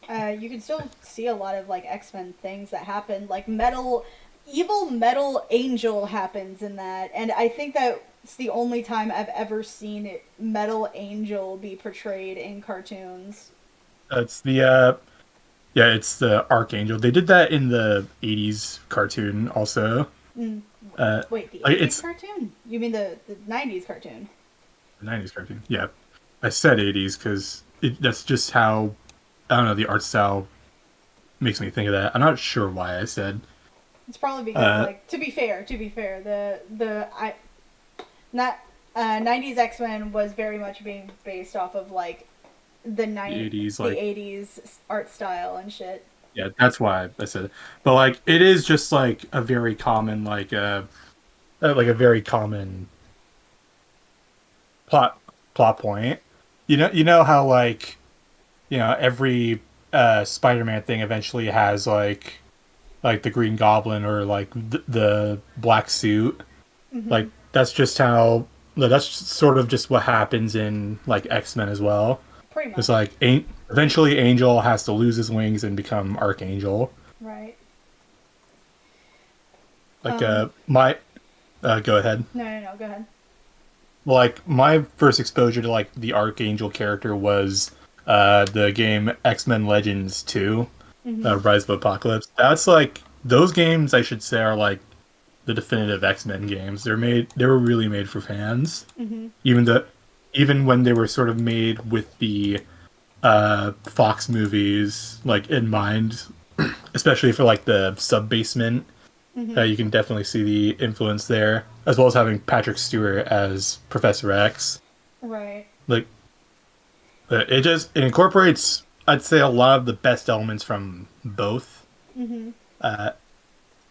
that, you can still see a lot of like X-Men things that happen. Like evil metal angel happens in that, and I think that's the only time I've ever seen Metal Angel be portrayed in cartoons. It's the yeah, it's the Archangel. They did that in the '80s cartoon also. Mm. Uh, Wait, the like 80s it's cartoon? You mean the 90s cartoon? the '90s cartoon. Yeah, I said '80s because that's just how I don't know the art style makes me think of that. I'm not sure why I said. It's probably because, Uh, like, to be fair, not 90s X-Men was very much being based off of like the '80s, the like 80s art style and shit. yeah, that's why I said it. But like, it is just like a very common like a very common plot plot point. You know how like every Spider-Man thing eventually has like the Green Goblin or like the black suit. Mm-hmm. Like that's just how that's sort of just what happens in like X-Men as well. Pretty It's much. like eventually Angel has to lose his wings and become Archangel. Right. Like Um. my go ahead. No. Go ahead. Like my first exposure to like the Archangel character was the game X-Men Legends 2, Mm-hmm. Rise of Apocalypse. That's like those games I should say are like the definitive X-Men games. They were really made for fans. Mm-hmm. Even the even when they were sort of made with the Fox movies like in mind, especially for like the sub basement. Mm-hmm. You can definitely see the influence there, as well as having Patrick Stewart as Professor X. Right. Like it incorporates, I'd say, a lot of the best elements from both. Mm-hmm. Uh,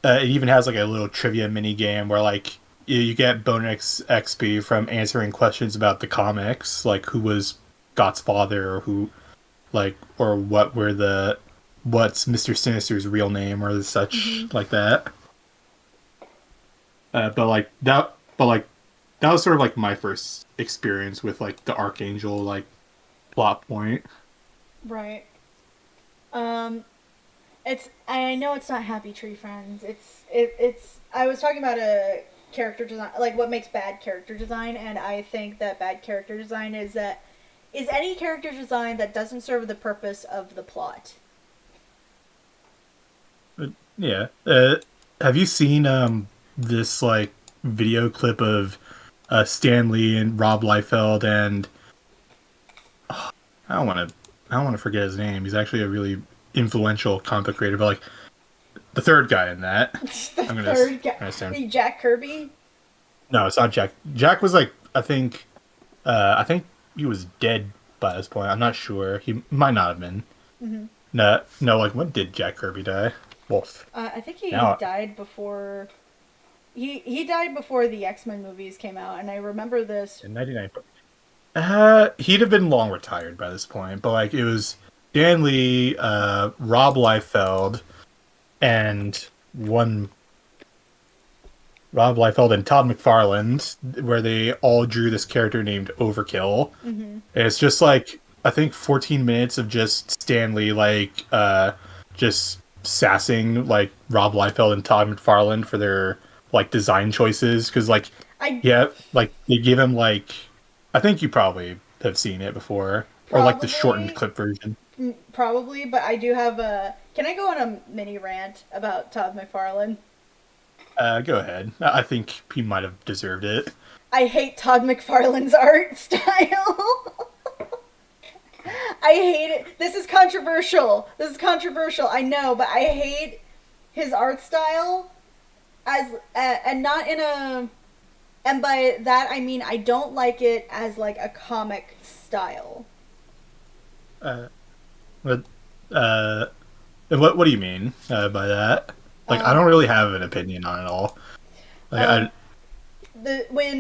it even has like a little trivia mini game where like you get bonus XP from answering questions about the comics, like who was Scott's father, or who like or what's Mister Sinister's real name or Mm-hmm. such like that. But like that was sort of like my first experience with like the Archangel like plot point. Right. Um. I know it's not Happy Tree Friends. It's. I was talking about a character design, like what makes bad character design, and I think that bad character design is any character design that doesn't serve the purpose of the plot. But, yeah. Have you seen this like video clip of Stan Lee and Rob Liefeld and I don't want to I don't want to forget his name. He's actually a really influential comic book creator, but like the third guy in that. The I'm gonna third guy, understand. Jack Kirby. No, it's not Jack. Jack was like I think he was dead by this point. I'm not sure. He might not have been. Mm-hmm. No. Like when did Jack Kirby die? Wolf. I think he Now died before. He died before the X-Men movies came out, and I remember this. in '99. He'd have been long retired by this point, but like it was Dan Lee, Rob Liefeld, and one Rob Liefeld and Todd McFarlane, where they all drew this character named Overkill. Mm-hmm. And it's just like I think 14 minutes of just Stanley like just sassing like Rob Liefeld and Todd McFarlane for their like design choices because like I yeah like they give him like I think you probably have seen it before or like the shortened probably clip version. probably, but I do have a. Can I go on a mini rant about Todd McFarlane? Go ahead. I think he might have deserved it. I hate Todd McFarlane's art style. I hate it. This is controversial. This is controversial. I know, but I hate his art style as and not in a and by that I mean I don't like it as like a comic style. Uh, but uh, what do you mean by that? Like I don't Um, really have an opinion on it all. Like um, I the when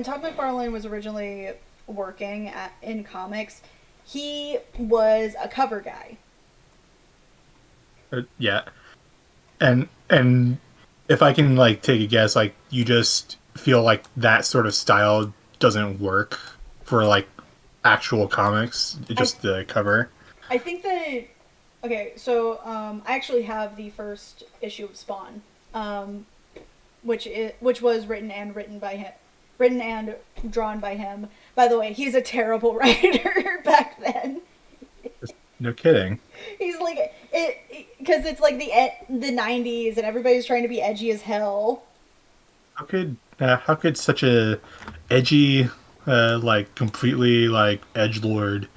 Todd McFarlane was originally working in comics, he was a cover guy. yeah, and if I can like take a guess, like you just feel like that sort of style doesn't work for like actual comics, I just the cover. I think that okay, so I actually have the first issue of Spawn, which was written and drawn by him. By the way, he's a terrible writer back then. No kidding. He's like it because it's like the 90s and everybody's trying to be edgy as hell. How could such a edgy, like completely like edge lord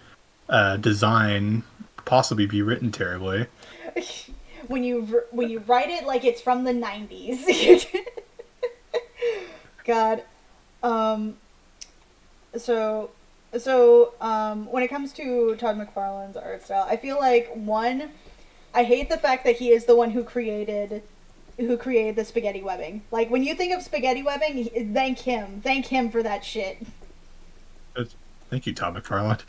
design possibly be written terribly? When you write it like it's from the 90s. God. Um so when it comes to Todd McFarlane's art style, I feel like one, I hate the fact that he is the one who created the spaghetti webbing. Like when you think of spaghetti webbing, thank him for that shit. Thank you, Todd McFarlane.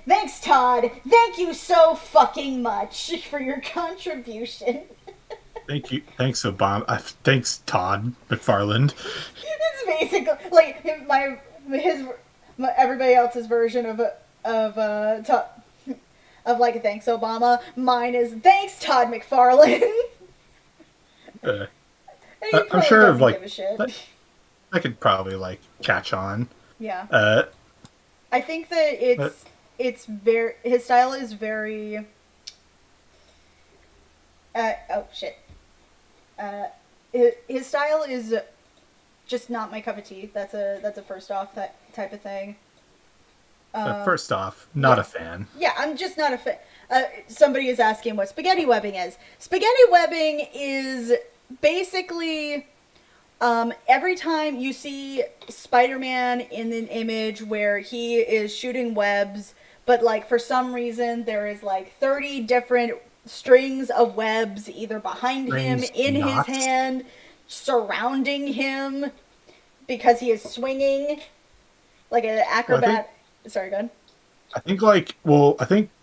Thanks, Todd. Thank you so fucking much for your contribution. Thank you. Thanks, Obama. Thanks, Todd McFarlane. It's basically like everybody else's version of like thanks Obama. Mine is thanks Todd McFarlane. Uh, And he I'm probably sure doesn't like give a shit. I could probably like catch on. Yeah. Uh, I think that but it's very, his style is very oh shit. His style is just not my cup of tea. That's a first off that type of thing. first off, not Yeah. a fan. Yeah, I'm just not a fan. Somebody is asking what spaghetti webbing is. Spaghetti webbing is basically every time you see Spider-Man in an image where he is shooting webs, but like for some reason there is like 30 different strings of webs either behind him, Rings, in his knots. hand, surrounding him because he is swinging like an Well, acrobat. Sorry, go ahead. I think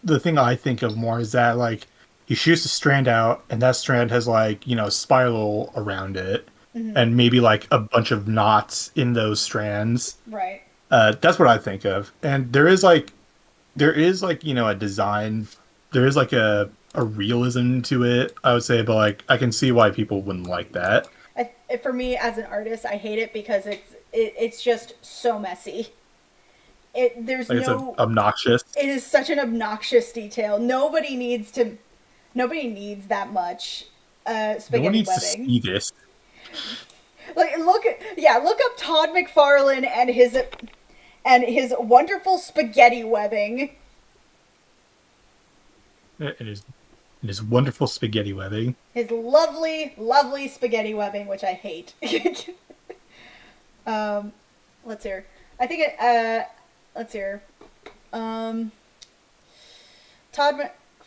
the thing I think of more is that like he shoots a strand out, and that strand has like spiral around it, and maybe like a bunch of knots in those strands. Right. That's what I think of, and there is like a design, there is like a realism to it, I would say, but like I can see why people wouldn't like that. For me as an artist, I hate it because it's just so messy. There's Like it's no. obnoxious. It is such an obnoxious detail. Nobody needs that much No one spaghetti needs to webbing. see this. Like look up Todd McFarlane and his wonderful spaghetti webbing. It is wonderful spaghetti webbing. His lovely, lovely spaghetti webbing, which I hate. Let's hear. I think let's hear. Todd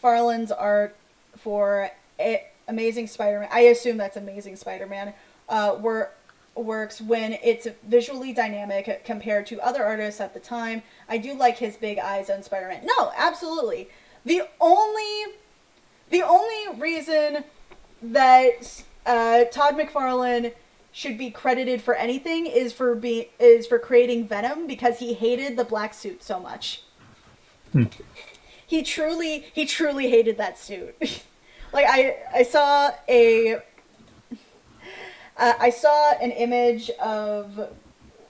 McFarlane's art for Amazing Spider-Man. I assume that's Amazing Spider-Man. Works when it's visually dynamic compared to other artists at the time. I do like his big eyes on Spider-Man. No, absolutely. The only reason that Todd McFarlane should be credited for anything is for creating Venom because he hated the black suit so much. He truly hated that suit. Like I saw an image of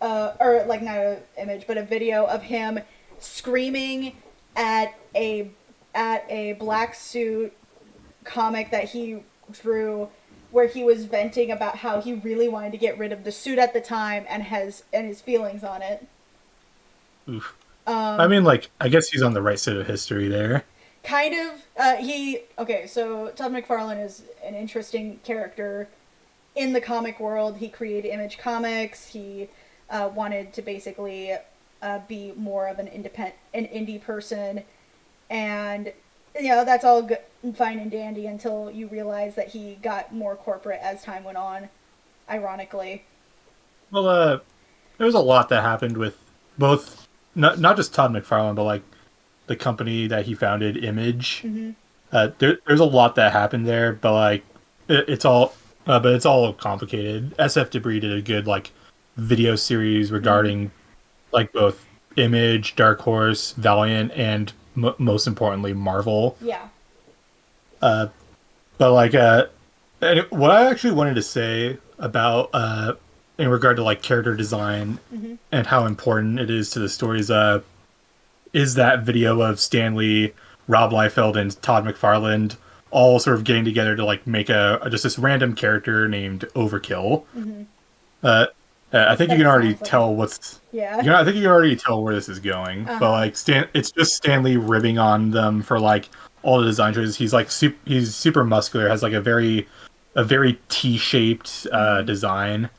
or like not an image but a video of him screaming at a black suit comic that he drew where he was venting about how he really wanted to get rid of the suit at the time and his feelings on it. Oof. I mean, like, I guess he's on the right side of history there. Kind of. So Todd McFarlane is an interesting character in the comic world. He created Image Comics. He wanted to basically be more of an indie person, and that's all good, fine and dandy until you realize that he got more corporate as time went on. Ironically. Well, there was a lot that happened with both, not just Todd McFarlane, but like the company that he founded, Image. Mm-hmm. There's a lot that happened there, but like it's all complicated. SF Debris did a good like video series regarding like both Image, Dark Horse, Valiant, and most importantly Marvel. Yeah. But like and what I actually wanted to say about in regard to like character design and how important it is to the stories is that video of Stan Lee Rob Liefeld and Todd McFarlane all sort of getting together to like make a just this random character named Overkill. Mm-hmm. Uh, I think you That can already sounds like tell what's. yeah. You know, I think you can already tell where this is going. But Uh-huh. like, it's just Stanley ribbing on them for like all the design choices. He's like he's super muscular, has like a very T-shaped Mm-hmm. design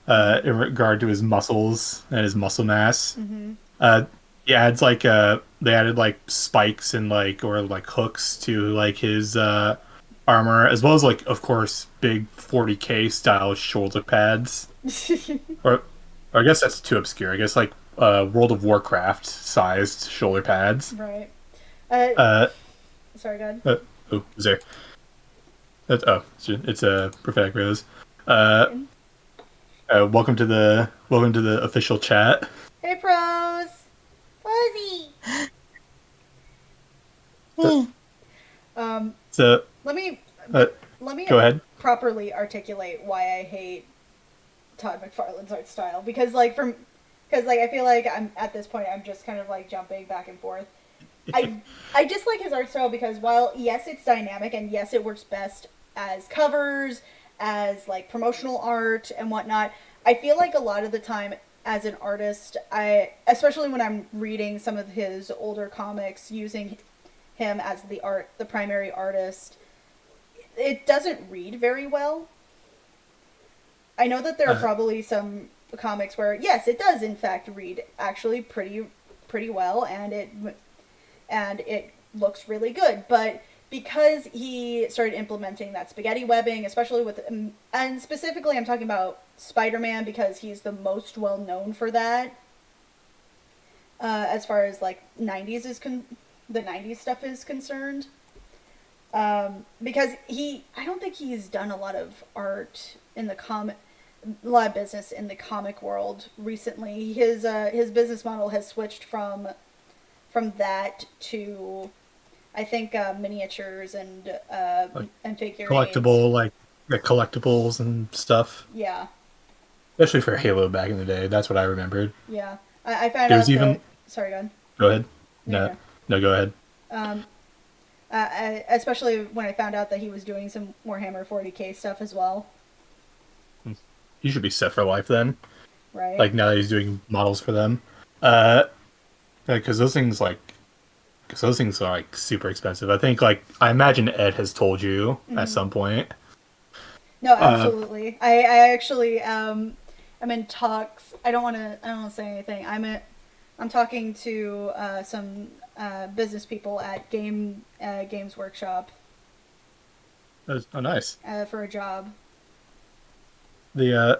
Mm-hmm. in regard to his muscles and his muscle mass. Mm-hmm. He adds like they added like spikes and like or like hooks to like his armor, as well as like of course big 40K style shoulder pads. Or, or I guess that's too obscure. I guess like World of Warcraft sized shoulder pads. Right. Uh, Uh, sorry, go ahead. oh, is there? It's a prophetic rose. Uh, welcome to the official chat. Hey, pros. Fuzzy. So, Um, so let me uh, let me go ahead. properly articulate why I hate Todd McFarlane's art style because I feel like I'm at this point I'm just kind of like jumping back and forth. I dislike his art style because while yes it's dynamic and yes it works best as covers, as like promotional art and whatnot, I feel like a lot of the time as an artist, especially when I'm reading some of his older comics using him as the primary artist, it doesn't read very well. I know that there are probably some comics where yes, it does in fact read actually pretty well and it looks really good, but because he started implementing that spaghetti webbing, especially with and specifically I'm talking about Spider-Man because he's the most well known for that. As far as like the 90s stuff is concerned. Because I don't think he's done a lot of art in the a lot of business in the comic world recently. His business model has switched from that to, I think, miniatures Like and figurines. collectible like the collectibles and stuff, Yeah, especially for Halo back in the day. That's what I remembered. yeah. I found There was out even. that. Sorry, go ahead. Go ahead. Yeah, No, yeah. no, go ahead. Um, especially when I found out that he was doing some Warhammer 40K stuff as well. He should be set for life then. Right. Like now that he's doing models for them. Uh, because those things are like super expensive. I think like I imagine Ed has told you at Mm-hmm. some point. No, Uh, absolutely. I actually I'm in talks. I don't want to say anything. I'm talking to some business people at Games Workshop oh, nice. for a job. The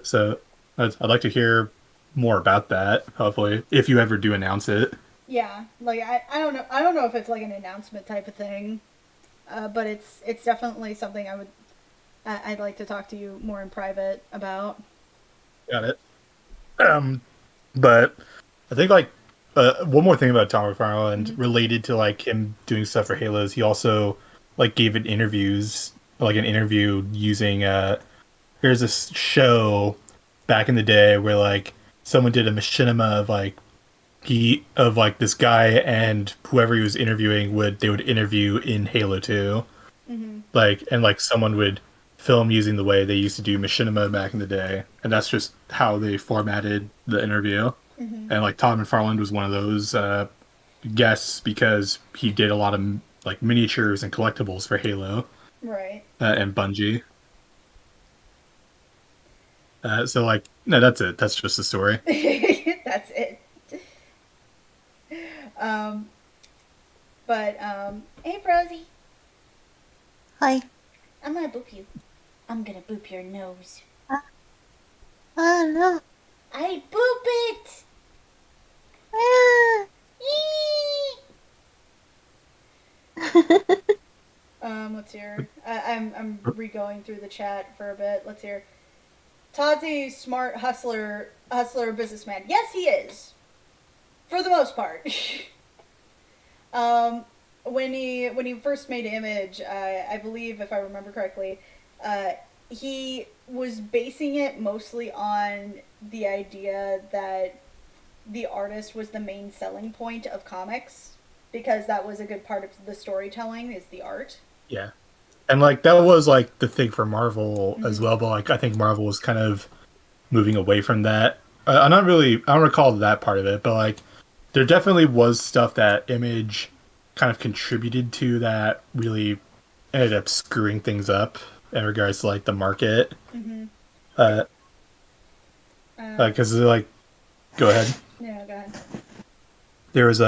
so I'd like to hear more about that. Hopefully, if you ever do announce it. Yeah, like I don't know if it's like an announcement type of thing, but it's definitely something I'd like to talk to you more in private about. Got it. Um, but I think like one more thing about Tom McFarlane Mm-hmm. related to like him doing stuff for Halo is he also like gave it interviews, like an interview using there's this show back in the day where like someone did a machinima of like this guy and whoever he was interviewing would interview in Halo 2, Mm-hmm. like and like someone would film using the way they used to do machinima back in the day, and that's just how they formatted the interview. Mm-hmm. And like Todd McFarlane was one of those guests because he did a lot of like miniatures and collectibles for Halo Right. and Bungie. So like no, that's it. That's just the story. That's it. Um, but hey, Rosie, Hi. I'm gonna boop you. I'm gonna boop your nose. Oh no. I boop it. Ah. Eee! Let's hear. I'm re-going through the chat for a bit. Let's hear. Todd's a smart hustler businessman. Yes, he is, for the most part. um, when he first made Image, I believe if I remember correctly, he was basing it mostly on the idea that the artist was the main selling point of comics. because that was a good part of the storytelling is the art. Yeah. And like that was like the thing for Marvel as well, but like I think Marvel was kind of moving away from that. I don't recall that part of it, but like there definitely was stuff that Image kind of contributed to that really ended up screwing things up in regards to like the market. Because like, go ahead. Yeah, go ahead. There was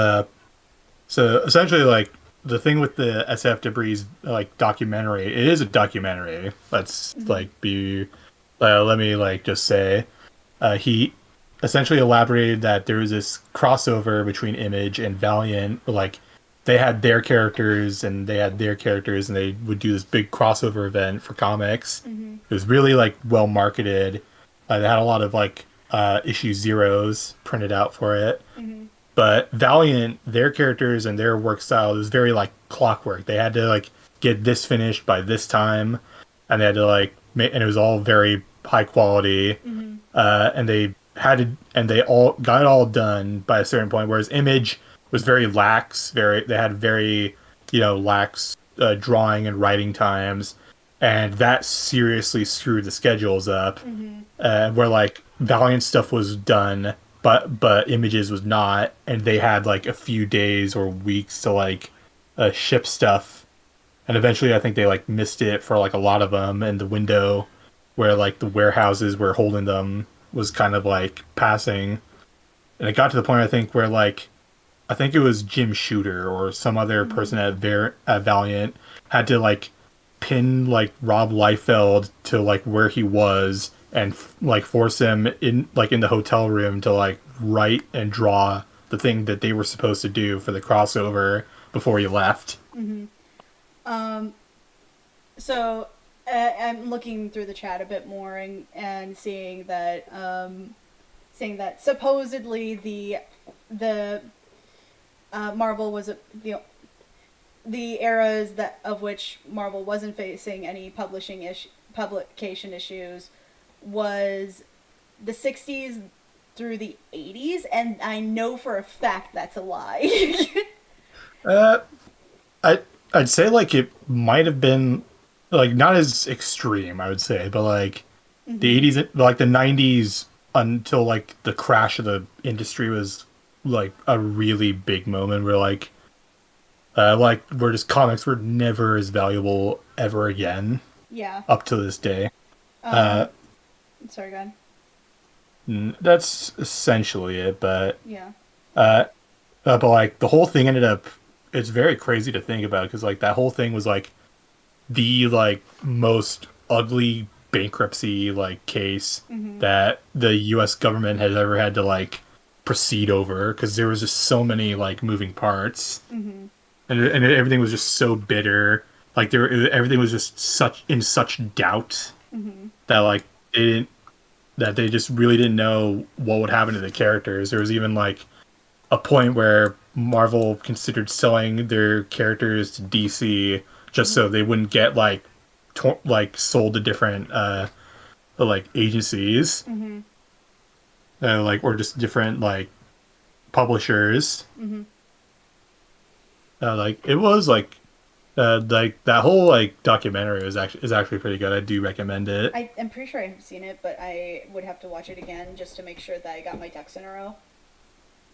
so essentially like the thing with the SF Debris like documentary. It is a documentary. Let's like be. Let me like just say, he essentially elaborated that there was this crossover between Image and Valiant. Like they had their characters and they had their characters, and they would do this big crossover event for comics. It was really like well marketed. They had a lot of like issue zeros printed out for it. But Valiant, their characters and their work style was very like clockwork. They had to like get this finished by this time, and they had to like and it was all very high quality. And they had to, and they all got it all done by a certain point. Whereas Image was very lax. They had very lax drawing and writing times, and that seriously screwed the schedules up. Where like Valiant stuff was done, but Images was not, and they had like a few days or weeks to like ship stuff, and eventually I think they like missed it for like a lot of them, and the window where like the warehouses were holding them was kind of like passing, and it got to the point I think where like I think it was Jim Shooter or some other person at Valiant had to like pin like Rob Liefeld to like where he was and like force him in like in the hotel room to like write and draw the thing that they were supposed to do for the crossover before he left. So I'm looking through the chat a bit more and seeing that supposedly the Marvel was the eras of which Marvel wasn't facing any publication issues was the 60s through the 80s, and I know for a fact that's a lie. I'd say like it might have been like not as extreme, I would say, but like the 80s, like the 90s until like the crash of the industry was like a really big moment where like where just comics were never as valuable ever again. Yeah. Up to this day. Sorry, go ahead. That's essentially it, but yeah. But like the whole thing ended up. It's very crazy to think about because like that whole thing was like the like most ugly bankruptcy like case that the U.S. government has ever had to like proceed over because there was just so many like moving parts and everything was just so bitter. Like everything was just such doubt that like they just really didn't know what would happen to the characters. There was even like a point where Marvel considered selling their characters to DC just so they wouldn't get like sold to different like agencies, like or just different like publishers. Like it was like that whole like documentary is actually pretty good. I do recommend it. I'm pretty sure I have seen it, but I would have to watch it again just to make sure that I got my ducks in a row.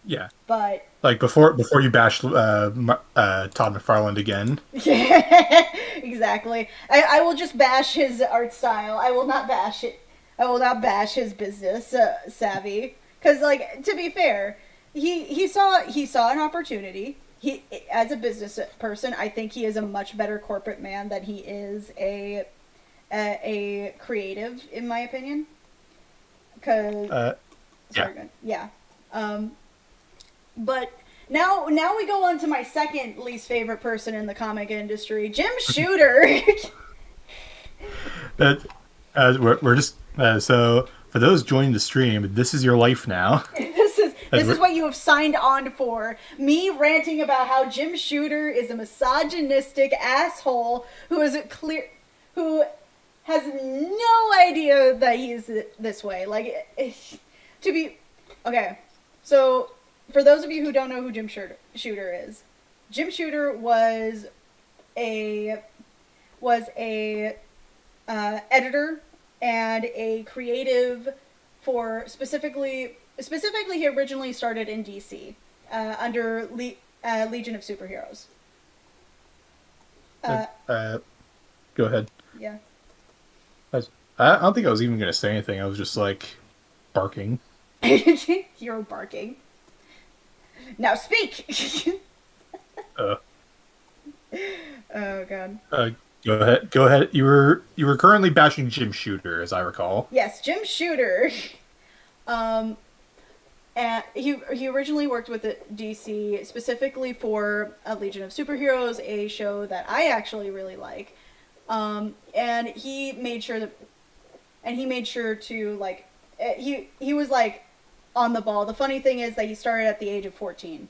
Yeah, but like before you bash Todd McFarlane again. Yeah, exactly. I will just bash his art style. I will not bash it. I will not bash his business savvy. Because, like, to be fair, he saw an opportunity. He, as a business person, I think he is a much better corporate man than he is a creative, in my opinion. Because yeah. But now we go on to my second least favorite person in the comic industry, Jim Shooter. We're just so for those joining the stream, this is your life now. This is what you have signed on for. Me ranting about how Jim Shooter is a misogynistic asshole who has no idea that he's this way. Like okay, so. For those of you who don't know who Jim Shooter is, Jim Shooter a was a editor and a creative for specifically he originally started in DC under Legion of Superheroes. Go ahead. Yeah. I don't think I was even going to say anything. I was just like barking. You're barking. Now speak. uh, Oh god. Go ahead. Go ahead. You were currently bashing Jim Shooter, as I recall. Yes, Jim Shooter. And he originally worked with the DC specifically for a Legion of Superheroes, a show that I actually really like. And he made sure to like he was like on the ball. The funny thing is that he started at the age of 14.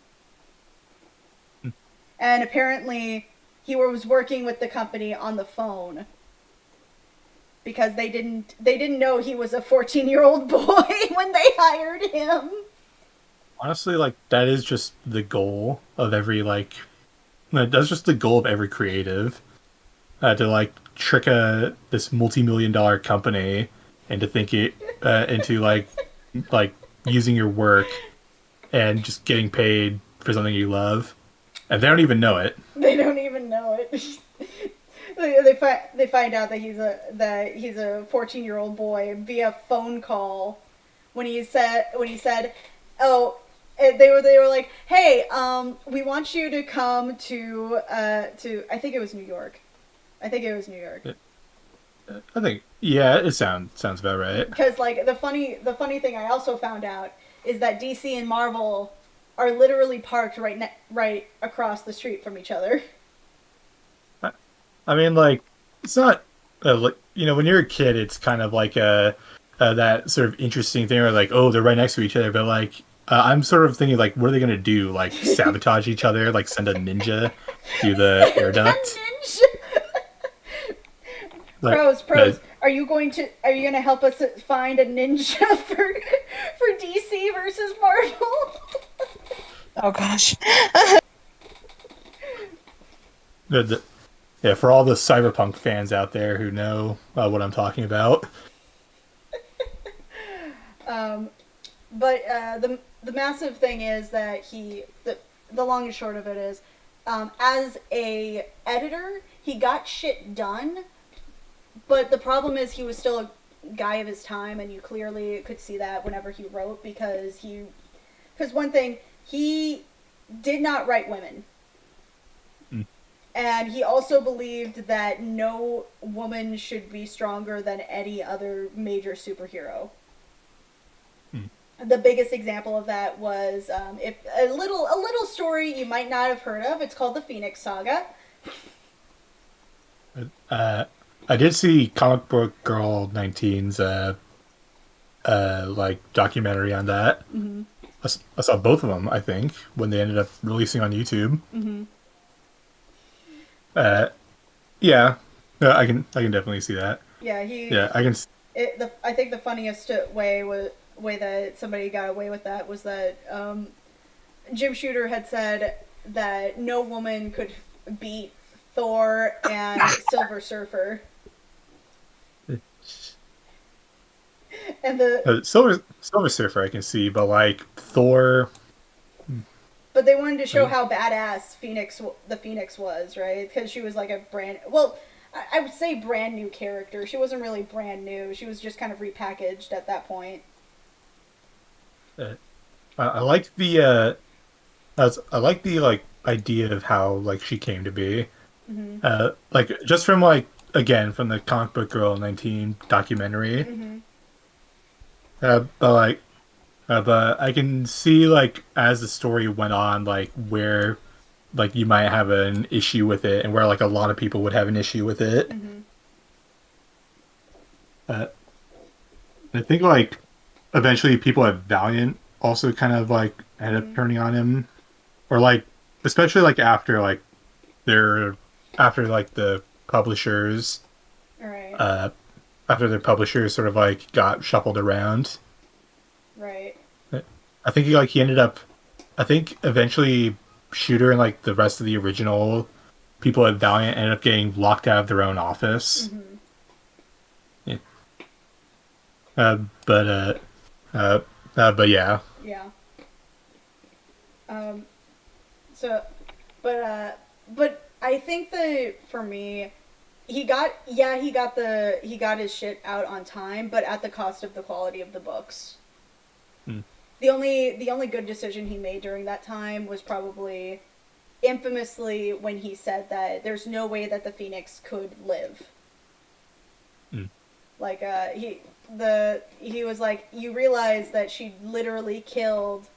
And apparently he was working with the company on the phone because they didn't know he was a 14-year-old boy when they hired him. Honestly, like that is just the goal of every that's just the goal of every creative to like trick this multi-million-dollar company into thinking into like using your work and just getting paid for something you love. And they don't even know it. They don't even know it. They find out that he's a 14-year-old boy via phone call when he said, "Oh, they were like, hey, we want you to come to I think it was New York. I think yeah, it sounds about right. Because like the funny thing I also found out is that DC and Marvel are literally parked right across the street from each other. I mean, like, it's not, when you're a kid, it's kind of like that sort of interesting thing where, like, oh, they're right next to each other. But, like, I'm sort of thinking, like, what are they going to do? Like, sabotage each other? Like, send a ninja through the air duct? Pros. Are you going to help us find a ninja for DC versus Marvel? Oh gosh. Yeah, for all the cyberpunk fans out there who know what I'm talking about. But the massive thing is that the long and short of it is, as a editor, he got shit done. But the problem is he was still a guy of his time, and you clearly could see that whenever he wrote, because one thing, he did not write women. And he also believed that no woman should be stronger than any other major superhero. The biggest example of that was if a little story you might not have heard of. It's called the Phoenix Saga. I did see Comic Book Girl 19's documentary on that. Mm-hmm. I saw both of them, I think, when they ended up releasing on YouTube. Mm-hmm. Yeah, I can definitely see that. Yeah, I can. I think the funniest way that somebody got away with that was that Jim Shooter had said that no woman could beat Thor and Silver Surfer. And the Silver Surfer I can see, but like Thor. But they wanted to show how badass the Phoenix was, right? Because she was like I would say brand new character. She wasn't really brand new. She was just kind of repackaged at that point. I like the idea of how like she came to be. Mm-hmm. Like just from from the Comic Book Girl 19 documentary. Mm-hmm. But I can see like as the story went on, like where like you might have an issue with it, and where like a lot of people would have an issue with it. Mm-hmm. I think like eventually people at Valiant also kind of like ended up turning on him, or like especially like after the publishers, right? After the publishers sort of like got shuffled around. Right. I think he ended up. I think eventually Shooter and like the rest of the original people at Valiant ended up getting locked out of their own office. Mm-hmm. Yeah. But but yeah. Yeah. So, but I think that for me, he got his shit out on time, but at the cost of the quality of the books. Hmm. The only good decision he made during that time was probably infamously when he said that there's no way that the Phoenix could live. Hmm. Like he was like, you realize that she literally killed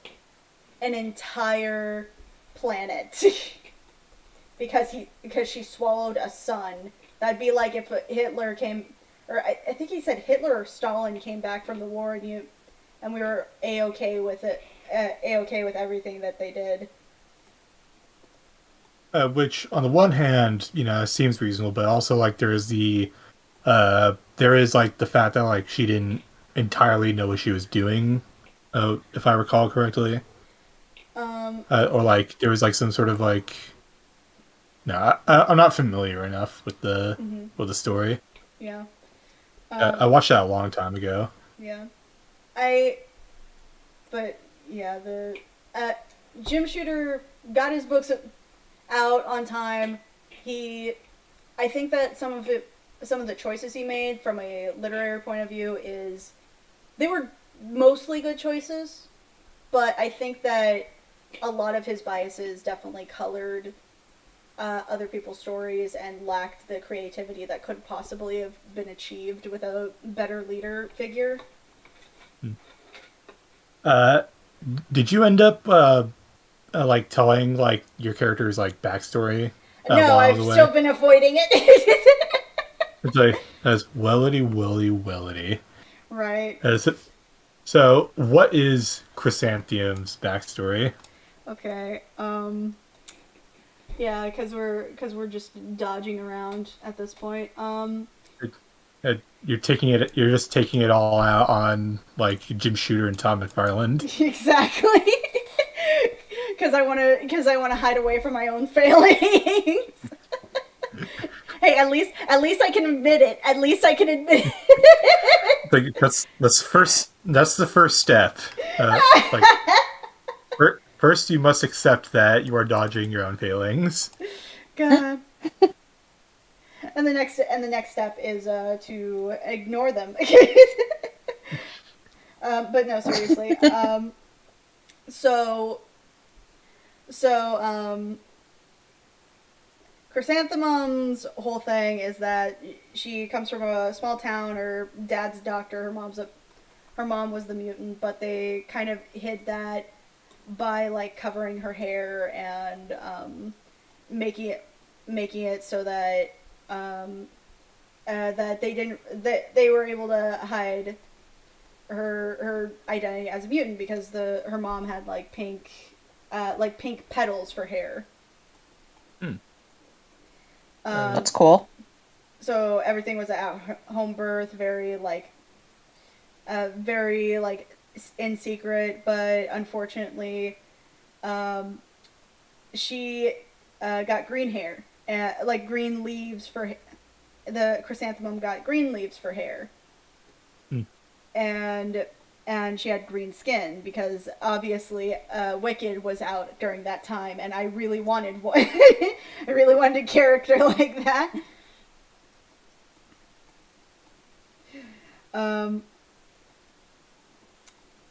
an entire planet because she swallowed a son. That'd be like if Hitler came, or I think he said Hitler or Stalin came back from the war and we were a-okay with it, a-okay with everything that they did. Which on the one hand, seems reasonable, but also like there is like the fact that like she didn't entirely know what she was doing, if I recall correctly. Or like there was like some sort of like, no, I'm not familiar enough with the story. Yeah. I watched that a long time ago. Yeah. But yeah, the Jim Shooter got his books out on time. I think that some of the choices he made from a literary point of view they were mostly good choices, but I think that a lot of his biases definitely colored other people's stories and lacked the creativity that could possibly have been achieved with a better leader figure. Did you end up like telling like your character's like backstory? No, I've still been avoiding it. It's like as wellity willy wellity. Right. So, what is Chrysanthemum's backstory? Okay. Yeah, because we're just dodging around at this point. You're just taking it all out on like Jim Shooter and Todd McFarlane. Exactly. Because I want to hide away from my own failings. Hey, at least I can admit it. At least I can admit it. Like that's the first step. First, you must accept that you are dodging your own failings. God. And the next step is to ignore them. But no, seriously. So Chrysanthemum's whole thing is that she comes from a small town. Her dad's a doctor. Her mom was the mutant, but they kind of hid that by like covering her hair and making it so that that they were able to hide her identity as a mutant because her mom had like pink petals for hair. That's cool. So everything was at home birth, very in secret, but unfortunately, she got green hair, like green leaves for the chrysanthemum got green leaves for hair, and she had green skin because obviously Wicked was out during that time, and I really wanted one. I really wanted a character like that.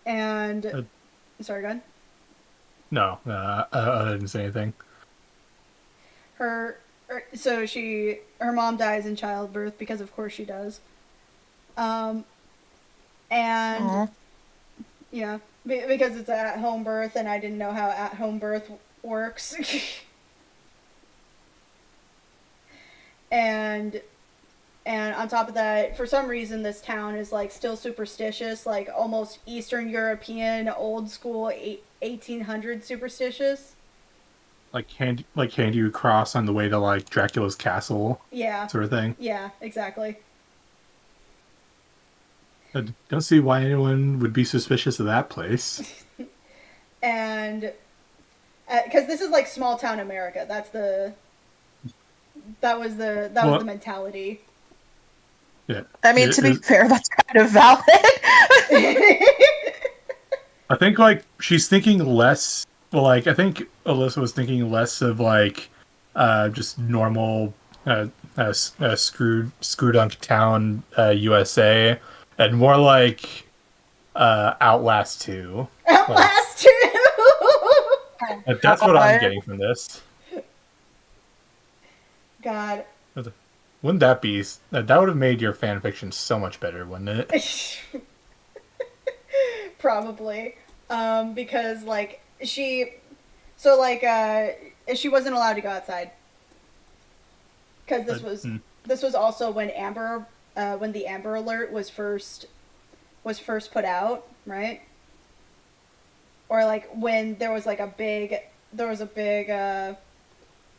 And sorry, go ahead. No, I didn't say anything. Her mom dies in childbirth because of course she does. And Aww. yeah, because it's at home birth, and I didn't know how at home birth works. and on top of that, for some reason, this town is like still superstitious, like almost Eastern European, old school 1800 superstitious. Like hand you cross on the way to like Dracula's castle. Yeah. Sort of thing. Yeah, exactly. I don't see why anyone would be suspicious of that place. and because this is like small town America. That was the mentality. Yeah. I mean, to be fair, that's kind of valid. I think like she's thinking less. Well, like I think Alyssa was thinking less of like just normal screwed on town USA, and more like Outlast 2. Outlast 2. That's what I'm getting from this. God. Wouldn't that be... That would have made your fan fiction so much better, wouldn't it? Probably. Because, like, she... So, like, she wasn't allowed to go outside. Because this was also when the Amber Alert was first put out, right? Or, like, when there was, like, a big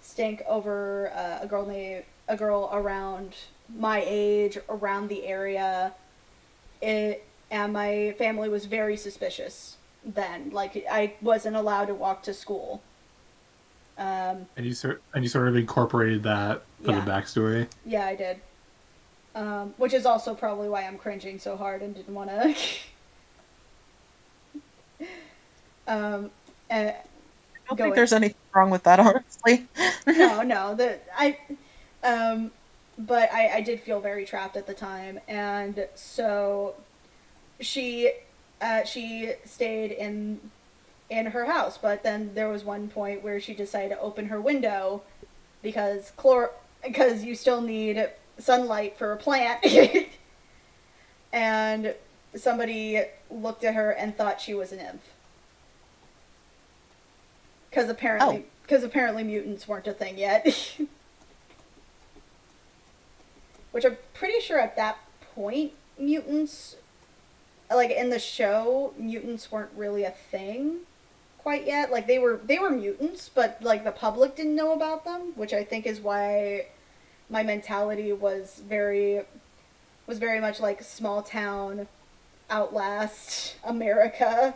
stink over a girl around my age, around the area, and my family was very suspicious then. Like, I wasn't allowed to walk to school. And you sort of incorporated that for the backstory. Yeah, I did. Which is also probably why I'm cringing so hard and didn't want to. I don't think there's anything wrong with that, honestly. No. But I did feel very trapped at the time, and so she stayed in her house. But then there was one point where she decided to open her window because you still need sunlight for a plant, and somebody looked at her and thought she was a nymph. Because apparently mutants weren't a thing yet. Which I'm pretty sure at that point, mutants, like in the show, mutants weren't really a thing quite yet. Like they were mutants, but like the public didn't know about them, which I think is why my mentality was very much like small town, Outlast, America.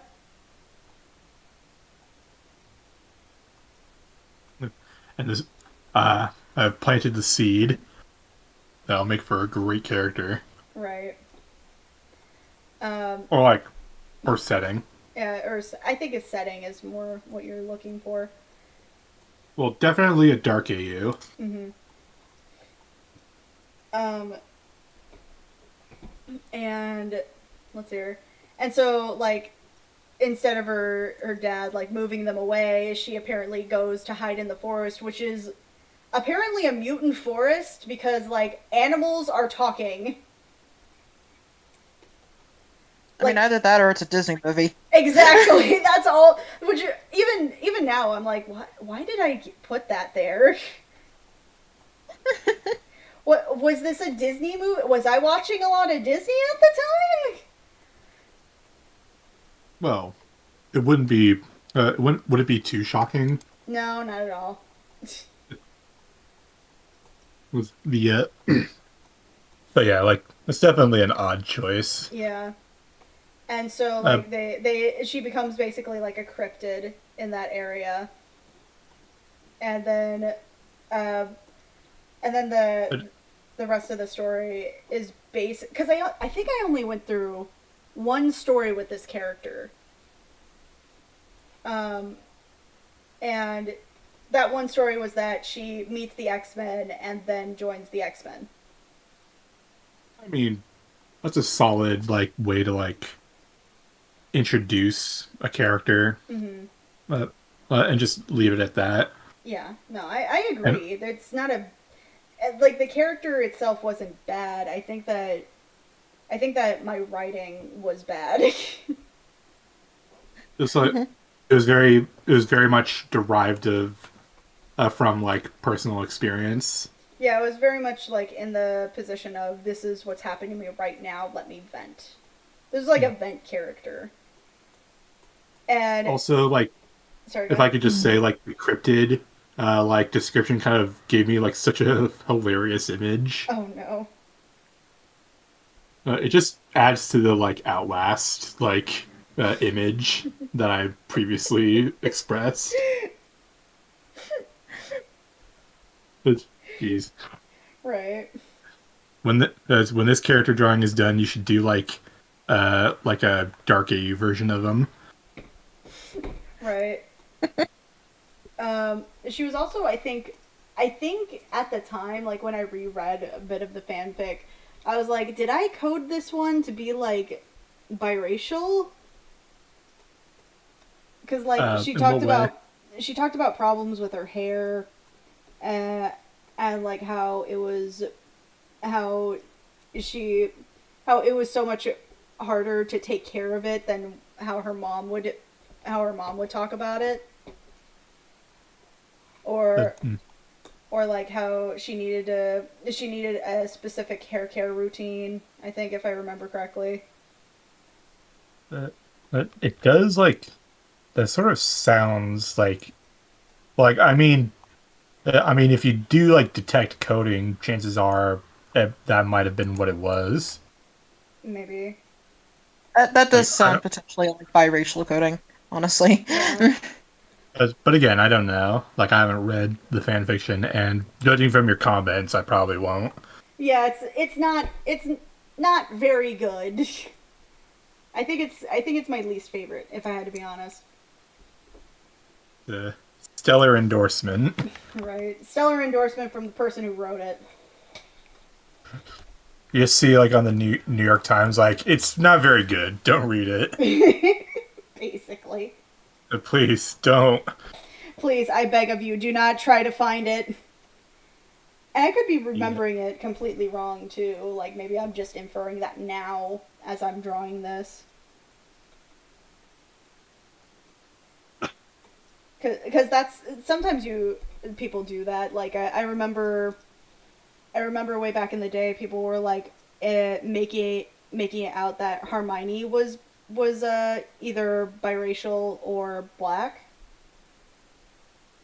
And this, I've planted the seed. That'll make for a great character. Right. Or setting. Yeah, or I think a setting is more what you're looking for. Well, definitely a dark AU. Mm-hmm. And let's see her. And so, like, instead of her dad, like, moving them away, she apparently goes to hide in the forest, which is apparently a mutant forest because, like, animals are talking. I mean, either that or it's a Disney movie. Exactly. That's all. Which even now, I'm like, why did I put that there? What was this a Disney movie? Was I watching a lot of Disney at the time? Well, it wouldn't be. Would it be too shocking? No, not at all. Was the but yeah, like it's definitely an odd choice. Yeah, and so like she becomes basically like a cryptid in that area, and then the rest of the story is basic because I think I only went through one story with this character. And that one story was that she meets the X-Men and then joins the X-Men. I mean, that's a solid way to introduce a character, and just leave it at that. Yeah, no, I agree. It's not the character itself wasn't bad. I think that my writing was bad. Just it was very much derived from personal experience. Yeah, it was very much in the position of this is what's happening to me right now. Let me vent. This is a vent character. And also sorry, if I could just say the cryptid description kind of gave me such a hilarious image. Oh no. It just adds to the Outlast image that I previously expressed. Jeez. Right. When this character drawing is done, you should do like a dark AU version of him. Right. She was also, I think at the time, like when I reread a bit of the fanfic, I was like, did I code this one to be like biracial? Because like she talked about problems with her hair, and like how it was so much harder to take care of it than how her mom would talk about it, or like how she needed a specific hair care routine, I think, if I remember correctly. But it does, like, that sort of sounds like I mean, if you do like detect coding, chances are that might have been what it was. Maybe. That does sound potentially like biracial coding, honestly. Yeah. But again, I don't know. Like, I haven't read the fan fiction, and judging from your comments, I probably won't. Yeah, it's not very good. I think it's my least favorite, if I had to be honest. The stellar endorsement. Right. Stellar endorsement from the person who wrote it. You just see, like, on the New York Times, like, it's not very good. Don't read it. Basically. Please, don't. Please, I beg of you, do not try to find it. And I could be remembering it completely wrong, too. Like, maybe I'm just inferring that now as I'm drawing this. Because that's... Sometimes people do that. Like, I remember way back in the day, people were, like, making it out that Hermione was either biracial or black.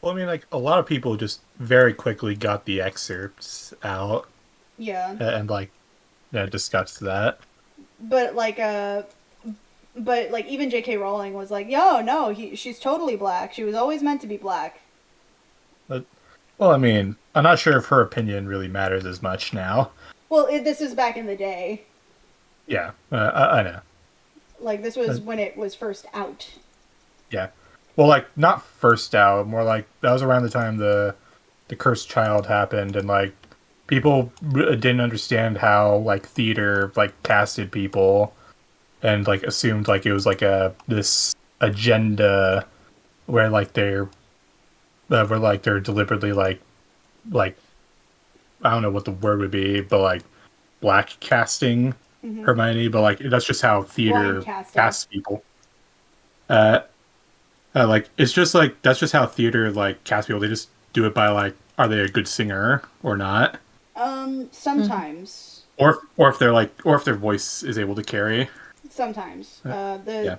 Well, I mean, like, a lot of people just very quickly got the excerpts out. Yeah. And, like, discussed that. But even J.K. Rowling was like, yo, no, she's totally black. She was always meant to be black. But, well, I mean, I'm not sure if her opinion really matters as much now. Well, this was back in the day. Yeah, I know. Like, this was when it was first out. Yeah. Well, like, not first out, more like, that was around the time the Cursed Child happened, and, like, people didn't understand how, like, theater, like, casted people, and, like, assumed, like, it was, like, this agenda where, like, they're deliberately, like, I don't know what the word would be, but, like, black casting Hermione, but, like, that's just how theater casts people. Like, it's just, like, that's just how theater, like, casts people. They just do it by, like, are they a good singer or not? Sometimes. Or if they're, like, or if their voice is able to carry. Sometimes. Yeah.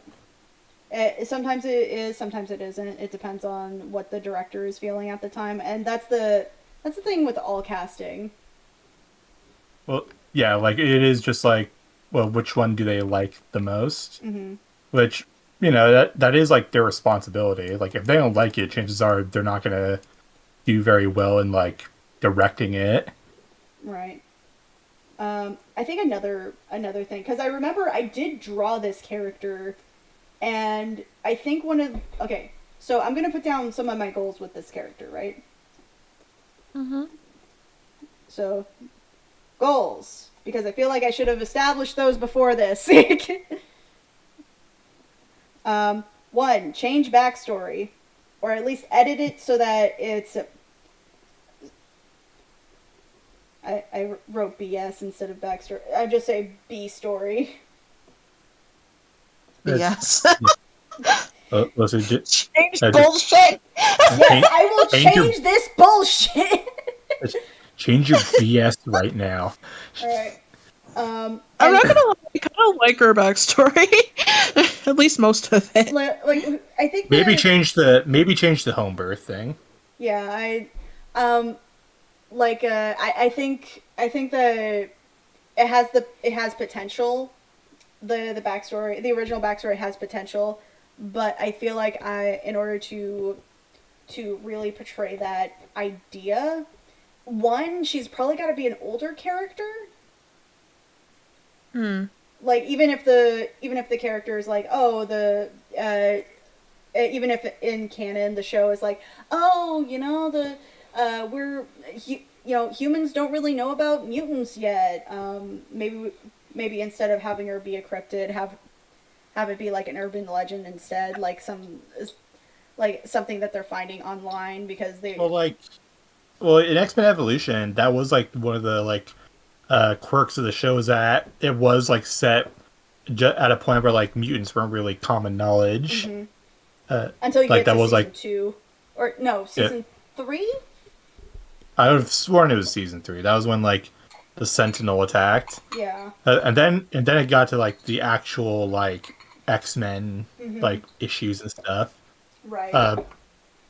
Sometimes it is, sometimes it isn't. It depends on what the director is feeling at the time, and that's the thing with all casting. Well, yeah, like, it is just, like, well, which one do they like the most? Mm-hmm. Which, you know, that is, like, their responsibility. Like, if they don't like it, chances are they're not going to do very well in, like, directing it. Right. I think another thing, because I remember I did draw this character, and I think okay, so I'm going to put down some of my goals with this character, right? Mm-hmm. So, goals, because I feel like I should have established those before this. 1, change backstory, or at least edit it so that it's... I wrote BS instead of backstory. I just say B story. Yes. Listen, change bullshit. Yes, I will change this bullshit. Change your BS right now. Alright. I'm not gonna lie, I kind of like her backstory. At least most of it. Like, I think maybe change the home birth thing. Yeah, I think that it has potential. The backstory, the original backstory has potential, but I feel like in order to really portray that idea, one, she's probably got to be an older character. Hmm. Like even if the character is like, oh, even if in canon the show is like, oh, humans don't really know about mutants yet. Maybe instead of having her be a cryptid, have it be like an urban legend instead, like something that they're finding online because they. Well, in X-Men Evolution, that was like one of the like quirks of the show is that it was like set at a point where like mutants weren't really common knowledge. Mm-hmm. Until you like get to that was season like 2, or no, season 3. I would have sworn it was season 3. That was when like the Sentinel attacked. Yeah. And then it got to like the actual like X-Men Mm-hmm. like issues and stuff. Right. But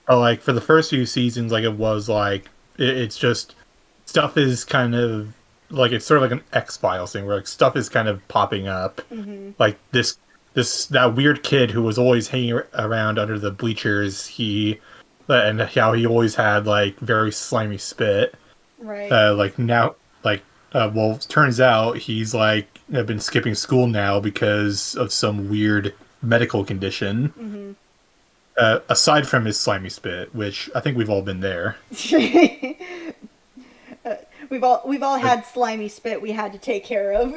like for the first few seasons, like it was like it's just stuff is kind of like it's sort of like an X-Files thing where like stuff is kind of popping up. Mm-hmm. Like that weird kid who was always hanging around under the bleachers. And how he always had like very slimy spit. Right. Like now, like well, turns out he's like been skipping school now because of some weird medical condition. Mm-hmm. Aside from his slimy spit, which I think we've all been there. We've all had slimy spit we had to take care of.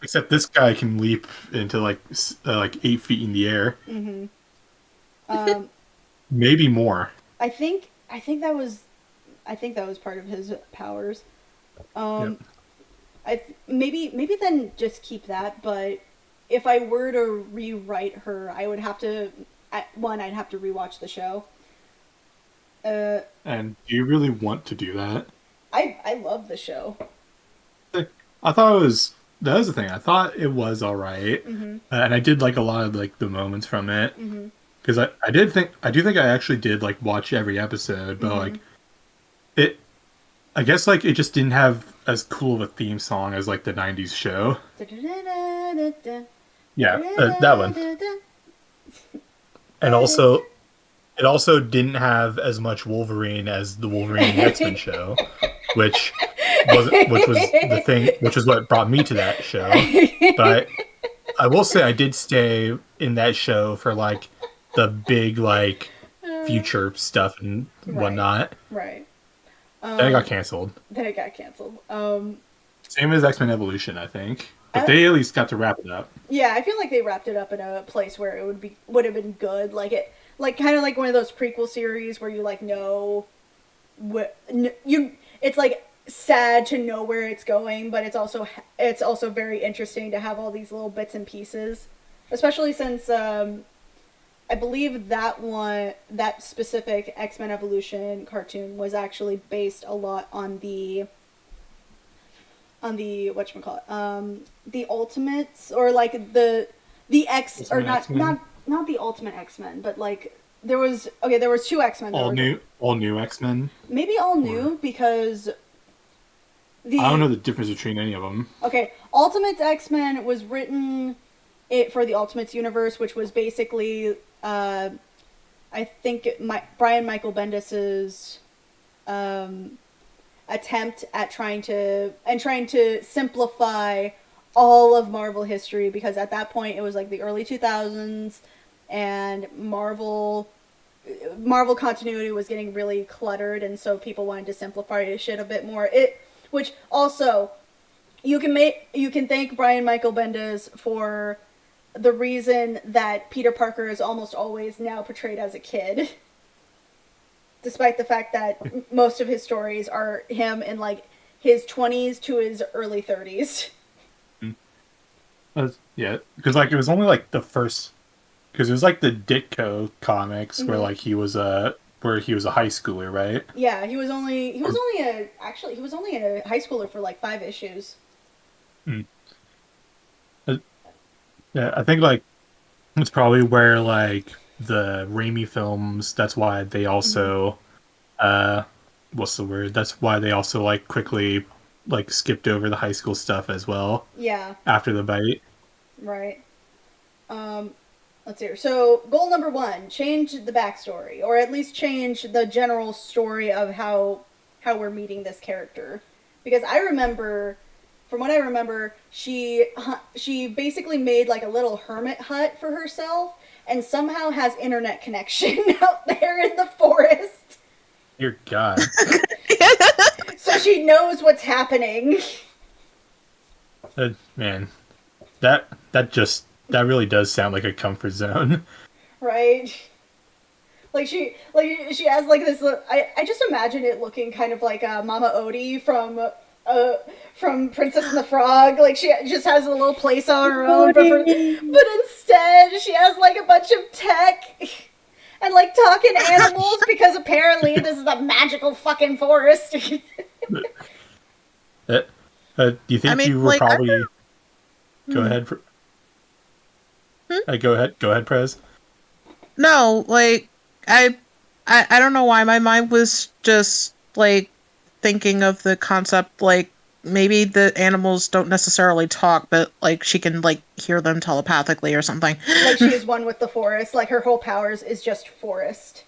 Except this guy can leap into like 8 feet in the air. Mm-hmm. Maybe more. I think that was part of his powers. Yep. Maybe then just keep that. But if I were to rewrite her, I would have to. I'd have to rewatch the show. And do you really want to do that? I love the show. I thought that was the thing. I thought it was all right, Mm-hmm. And I did like a lot of like the moments from it. Mm-hmm. Because I do think I actually did like watch every episode, but like I guess like it just didn't have as cool of a theme song as like the '90s show. Yeah, that one. And also, it also didn't have as much Wolverine as the Wolverine and X-Men show, which was the thing, which is what brought me to that show. But I will say I did stay in that show for like the big like future stuff and whatnot. Right. Then it got canceled. Same as X-Men Evolution, I think. But they at least got to wrap it up. Yeah, I feel like they wrapped it up in a place where it would have been good. Like kind of like one of those prequel series where you like know it's like sad to know where it's going, but it's also very interesting to have all these little bits and pieces, especially since I believe that specific X-Men Evolution cartoon was actually based a lot on the whatchamacallit, the Ultimates, or like the X, or not the Ultimate X-Men, but like there was 2 X-Men. All new X-Men. Maybe all new because I don't know the difference between any of them. Okay, Ultimate X-Men was written for the Ultimates universe, which was basically I think Brian Michael Bendis's attempt at trying to simplify all of Marvel history, because at that point it was like the early 2000s and Marvel continuity was getting really cluttered, and so people wanted to simplify shit a bit more. Which also you can thank Brian Michael Bendis for the reason that Peter Parker is almost always now portrayed as a kid. Despite the fact that most of his stories are him in like his 20s to his early 30s. Yeah, because like it was only like the first, because it was like the Ditko comics where like he was a high schooler, right? Yeah, he was only a high schooler for like 5 issues. Yeah, I think like it's probably where like the Raimi films. That's why they also, what's the word? That's why they also like quickly like skipped over the high school stuff as well. Yeah. After the bite. Right. Let's see here. So goal number 1: change the backstory, or at least change the general story of how how we're meeting this character. Because I remember, from what I remember, she basically made like a little hermit hut for herself and somehow has internet connection out there in the forest. Dear God. So she knows what's happening. Man, that really does sound like a comfort zone. Right? Like she has like this. I just imagine it looking kind of like Mama Odie from Princess and the Frog. Like she just has a little place on her own, but instead she has like a bunch of tech and like talking animals because apparently this is a magical fucking forest. Do you think you were like, probably? Go ahead. Go ahead, Prez. No, like I don't know why my mind was just like thinking of the concept like maybe the animals don't necessarily talk, but like she can like hear them telepathically or something. Like she is one with the forest. Like her whole powers is just forest.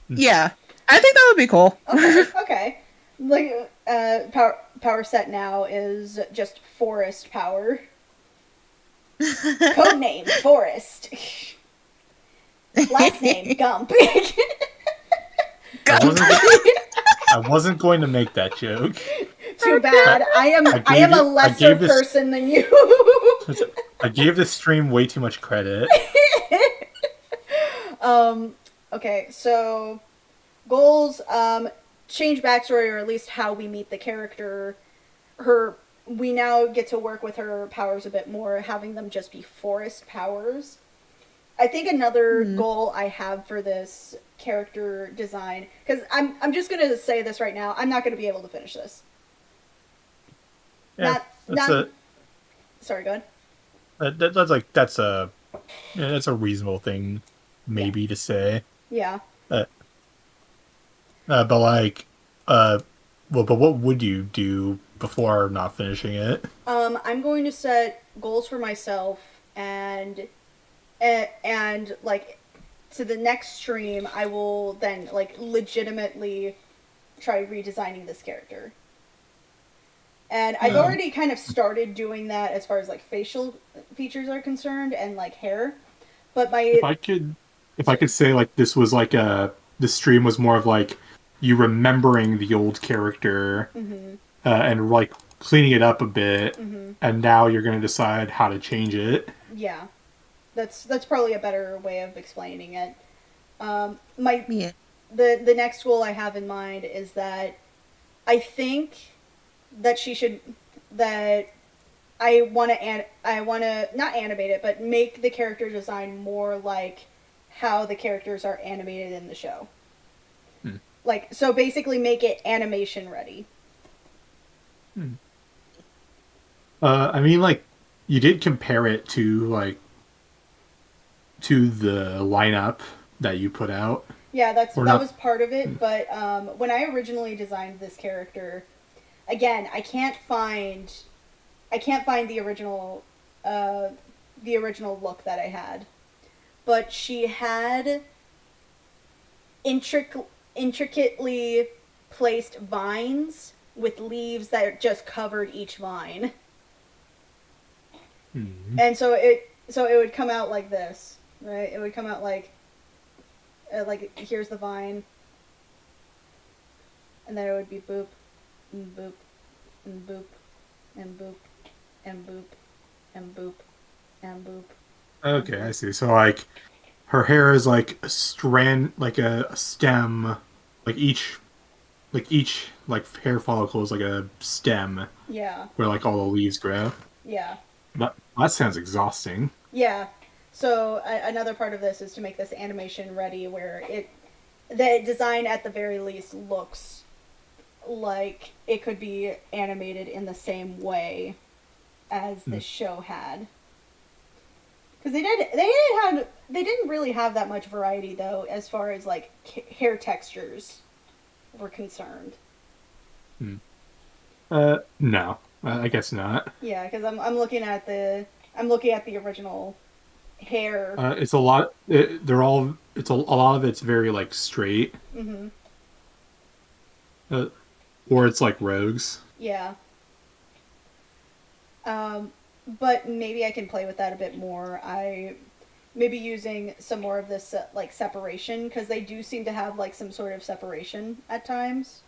Yeah, I think that would be cool. Okay. Like power set now is just forest power. Codename Forest. Last name Gump. I wasn't going to make that joke. Too bad. I am a lesser person than you. I gave this stream way too much credit. Okay, so goals, change backstory, or at least how we meet the character. We now get to work with her powers a bit more, having them just be forest powers. I think another goal I have for this character design, because I'm just going to say this right now, I'm not going to be able to finish this. Yeah, Sorry, go ahead. That's a reasonable thing, maybe, to say. Yeah. But like, but what would you do before not finishing it? I'm going to set goals for myself, and like to the next stream, I will then like legitimately try redesigning this character. And I've already kind of started doing that as far as like facial features are concerned and like hair. But if I could say like this was like the stream was more of like you remembering the old character and like cleaning it up a bit, and now you're going to decide how to change it. Yeah, that's probably a better way of explaining it. The next goal I have in mind is that I think that I want to not animate it, but make the character design more like how the characters are animated in the show. Like, so basically make it animation ready. I mean, like, you did compare it to the lineup that you put out. Yeah, that was part of it, but when I originally designed this character, again, I can't find the original look that I had. But she had intricately placed vines with leaves that just covered each vine. And so it would come out like this, right? It would come out like here's the vine, and then it would be boop, and boop, and boop, and boop, and boop, and boop, and boop. Okay, I see. So like her hair is like a strand, like a stem, like each hair follicle is like a stem. Yeah. Where like all the leaves grow. Yeah. That sounds exhausting. Yeah. So another part of this is to make this animation ready, where the design at the very least looks like it could be animated in the same way as the show had. Because they didn't really have that much variety though, as far as like hair textures were concerned. No, I guess not. Yeah, because I'm looking at the original hair. It's a lot. A lot of it's very like straight. Or it's like rogues. Yeah. But maybe I can play with that a bit more. Maybe using some more of this like separation, because they do seem to have like some sort of separation at times.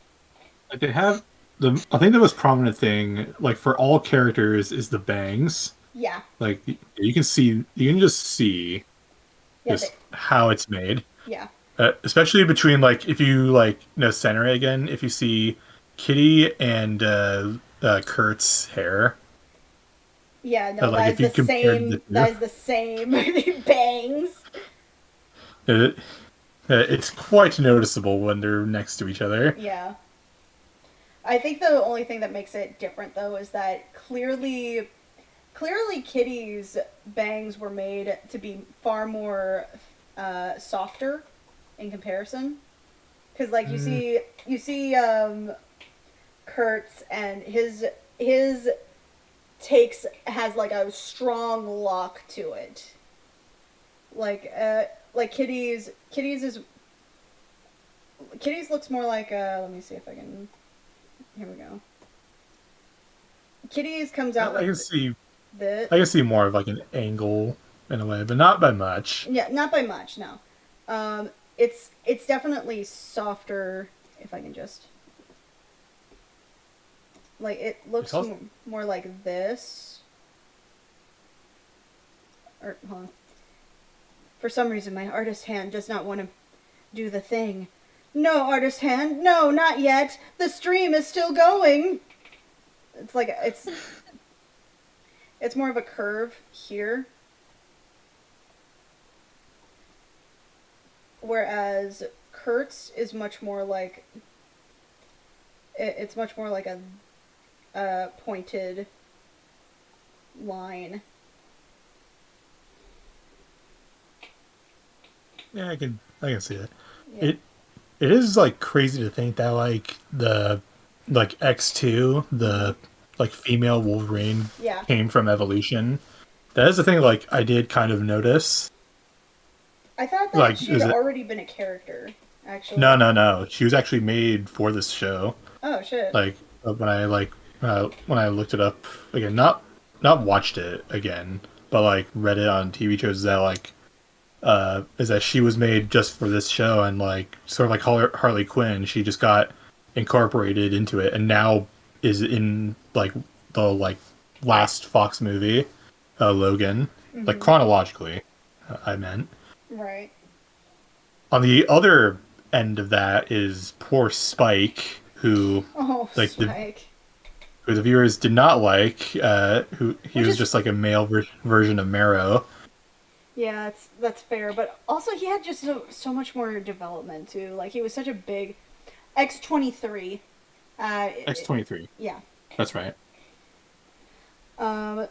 Like they have I think the most prominent thing, like for all characters, is the bangs. Yeah. Like you can just see Yeah. just how it's made. Yeah. Especially between like if you like center it again, if you see Kitty and Kurt's hair. Yeah, no, Like that if is you the compared the same. two, That is the same bangs. it, it's quite noticeable when they're next to each other. Yeah. I think the only thing that makes it different, though, is that clearly Kitty's bangs were made to be far more softer in comparison. Because, like, you see Kurt's, and his has like a strong lock to it. Like Kitty's looks more like let me see if I can. Here we go. Kitty's comes out like I can see this. I can see more of like an angle in a way, but not by much. Yeah, not by much. No, it's definitely softer. If I can just like it looks more like this. Or hold on. For some reason, my artist hand does not want to do the thing. No, artist hand, no, not yet. The stream is still going. It's like it's more of a curve here. Whereas Kurt's is much more like it's much more like a pointed line. Yeah, I can see it. Yeah. It is like crazy to think that like the like X2, the like female Wolverine came from evolution. That is the thing like I did kind of notice. I thought that like, she'd already been a character, actually. No. She was actually made for this show. Oh shit. Like when I looked it up again, not watched it again, but like read it on TV shows that like is that she was made just for this show, and like sort of like Harley Quinn, she just got incorporated into it and now is in like the like last Fox movie, Logan, like chronologically, I meant. Right. On the other end of that is poor Spike, who like Spike. who the viewers did not like. Who he was just like a male version of Marrow. Yeah, that's fair, but also he had just so much more development too. Like he was such a big X-23. X-23. Yeah. That's right. And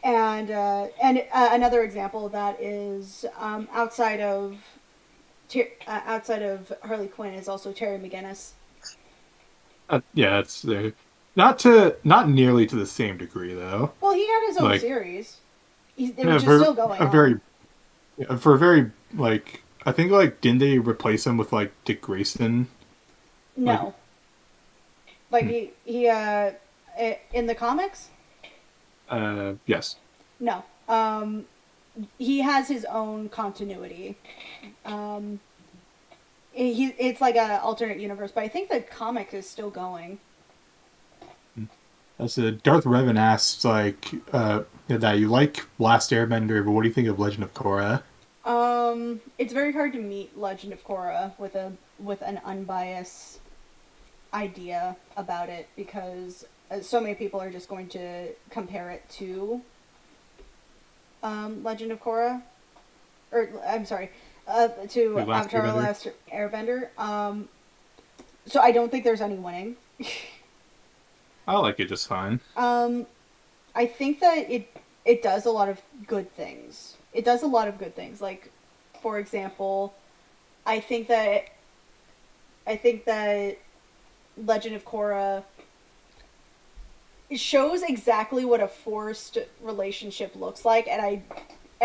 another example of that is outside of Harley Quinn is also Terry McGinnis. Yeah, it's not nearly to the same degree though. Well, he had his own series. It was just still going on. For a very like I think like didn't they replace him with like Dick Grayson? No. Like he in the comics? Yes. No. He has his own continuity. It's like an alternate universe, but I think the comic is still going. That's Darth Revan asks like that you like Last Airbender, but what do you think of Legend of Korra? It's very hard to meet Legend of Korra with an unbiased idea about it because so many people are just going to compare it to Legend of Korra, or I'm sorry, to Avatar: The Last Airbender. So I don't think there's any winning. I like it just fine. I think that it does a lot of good things. It does a lot of good things. Like, for example, I think that Legend of Korra shows exactly what a forced relationship looks like, and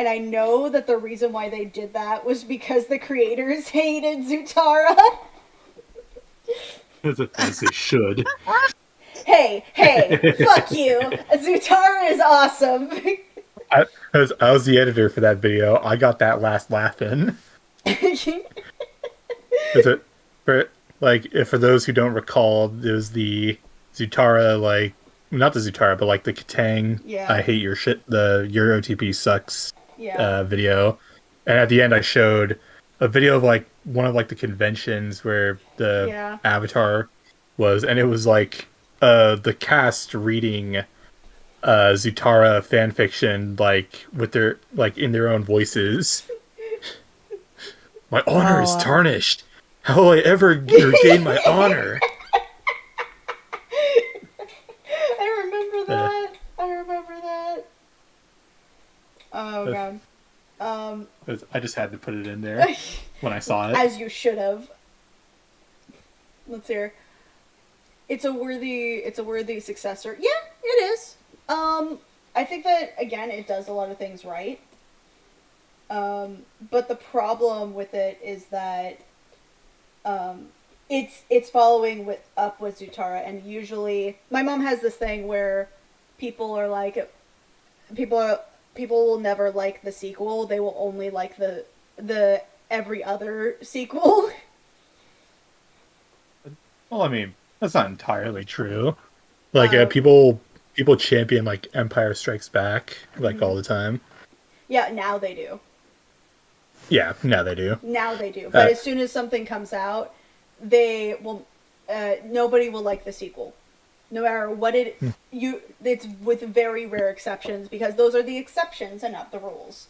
I know that the reason why they did that was because the creators hated Zutara. As they should. Hey, fuck you. Zutara is awesome. I was the editor for that video. I got that last laugh in. Is it for those who don't recall, there's the Zutara, like, not the Zutara, but like the Katang, Yeah. I hate your shit, your OTP sucks Yeah. video. And at the end I showed a video of like one of like the conventions where the avatar was, and it was like the cast reading Zutara fanfiction, like with their, like, in their own voices. My honor is tarnished. How will I ever regain my honor? I remember that. Oh god. I just had to put it in there when I saw it. As you should have. Let's hear. It's a worthy successor. Yeah, it is. I think that, again, it does a lot of things right. But the problem with it is that it's following up with Zutara, and usually my mom has this thing where people will never like the sequel. They will only like the every other sequel. Well, I mean, that's not entirely true. Like, people champion like Empire Strikes Back like all the time. Yeah, now they do. Yeah, now they do. But as soon as something comes out, they will. Nobody will like the sequel, no matter what it's with very rare exceptions, because those are the exceptions and not the rules.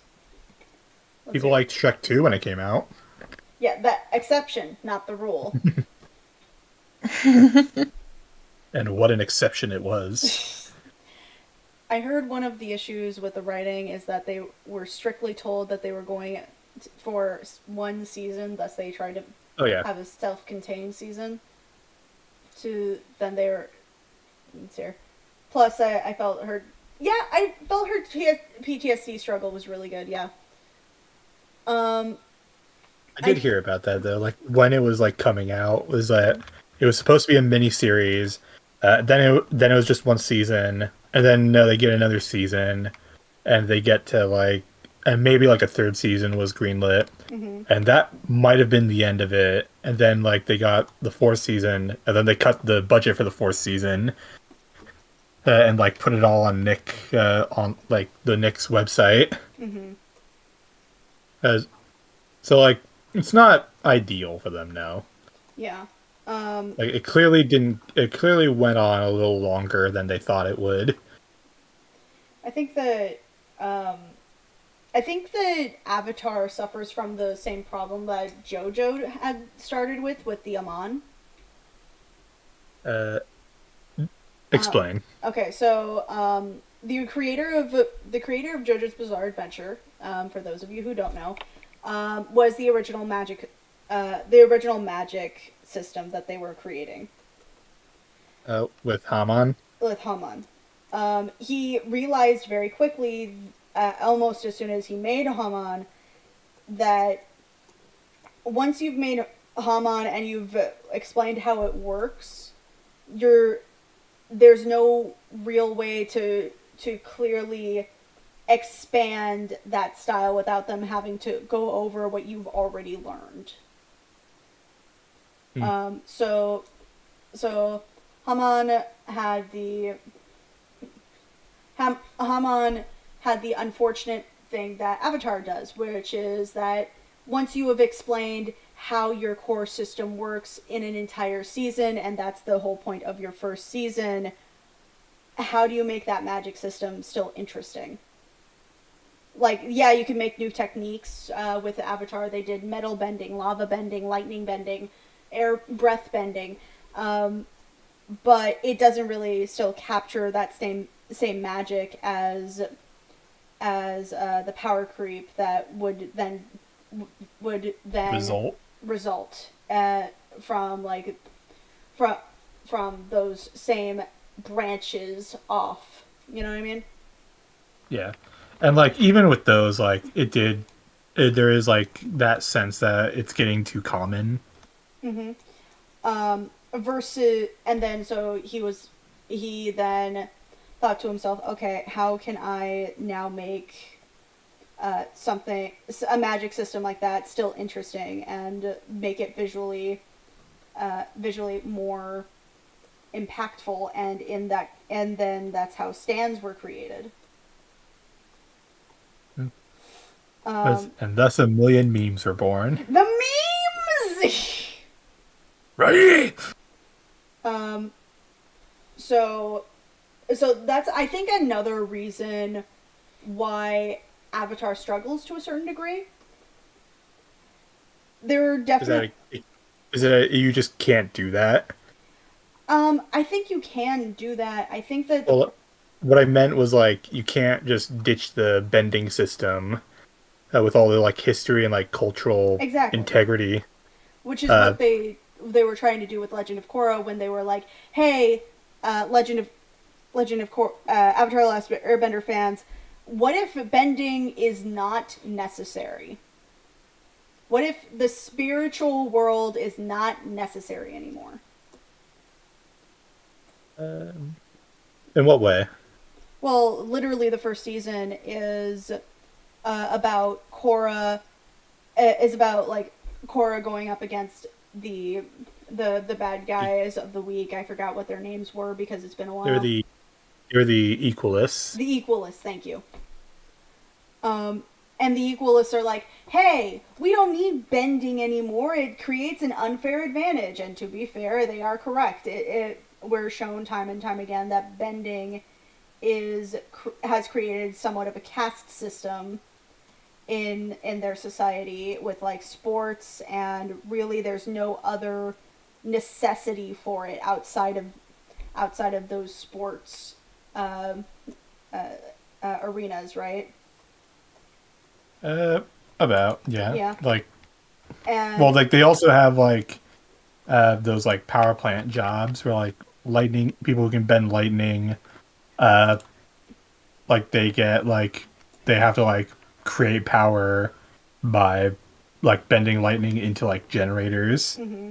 People liked Shrek 2 when it came out. Yeah, that exception, not the rule. And what an exception it was. I heard one of the issues with the writing is that they were strictly told that they were going for one season, thus they tried to have a self-contained season. Then they were... here. Plus, I felt her PTSD struggle was really good, yeah. I did hear about that, though. Like, when it was, like, coming out, was that it was supposed to be a mini-series. Then it was just one season, and then they get another season, and they get to, like, and maybe, like, a third season was greenlit, and that might have been the end of it, and then, like, they got the fourth season, and then they cut the budget for the fourth season, and, like, put it all on Nick, on, like, the Nick's website. So, like, it's not ideal for them now. Yeah. Like, it clearly went on a little longer than they thought it would. I think that Avatar suffers from the same problem that Jojo had started with the Aman. Explain. Okay, so the creator of JoJo's Bizarre Adventure, for those of you who don't know, was the original magic system that they were creating. With Haman? With Haman. He realized very quickly, almost as soon as he made Haman, that once you've made Haman and you've explained how it works, there's no real way to clearly expand that style without them having to go over what you've already learned. So Haman had the unfortunate thing that Avatar does, which is that once you have explained how your core system works in an entire season, and that's the whole point of your first season, how do you make that magic system still interesting? Like, yeah, you can make new techniques. With the Avatar, they did metal bending, lava bending, lightning bending, breath bending, but it doesn't really still capture that same magic as the power creep that would then result from those same branches off. You know what I mean? Yeah. And, like, even with those, like, there is, like, that sense that it's getting too common. versus, and then so he then thought to himself, okay, how can I now make something, a magic system like that, still interesting and make it visually more impactful, and then that's how stands were created. And thus a million memes were born. The memes. Right. So that's, I think, another reason why Avatar struggles to a certain degree. There are definitely. Is it you just can't do that? I think you can do that. I think that Well, what I meant was like you can't just ditch the bending system with all the like history and like cultural integrity, which is what they were trying to do with Legend of Korra when they were like, "Hey, Legend of Korra, Avatar: The Last Airbender fans, what if bending is not necessary? What if the spiritual world is not necessary anymore?" In what way? Well, literally, the first season is about Korra. Is about like Korra going up against the bad guys of the week. I forgot what their names were because it's been a while. They're the Equalists. The Equalists, thank you. And the Equalists are like, hey, we don't need bending anymore. It creates an unfair advantage. And to be fair, they are correct. We're shown time and time again that bending has created somewhat of a caste system in their society with like sports, and really there's no other necessity for it outside of those sports arenas, right? About yeah. Like, and well, like they also have like those like power plant jobs where like lightning people who can bend lightning, like they get like they have to like create power by like bending lightning into like generators. Mm-hmm.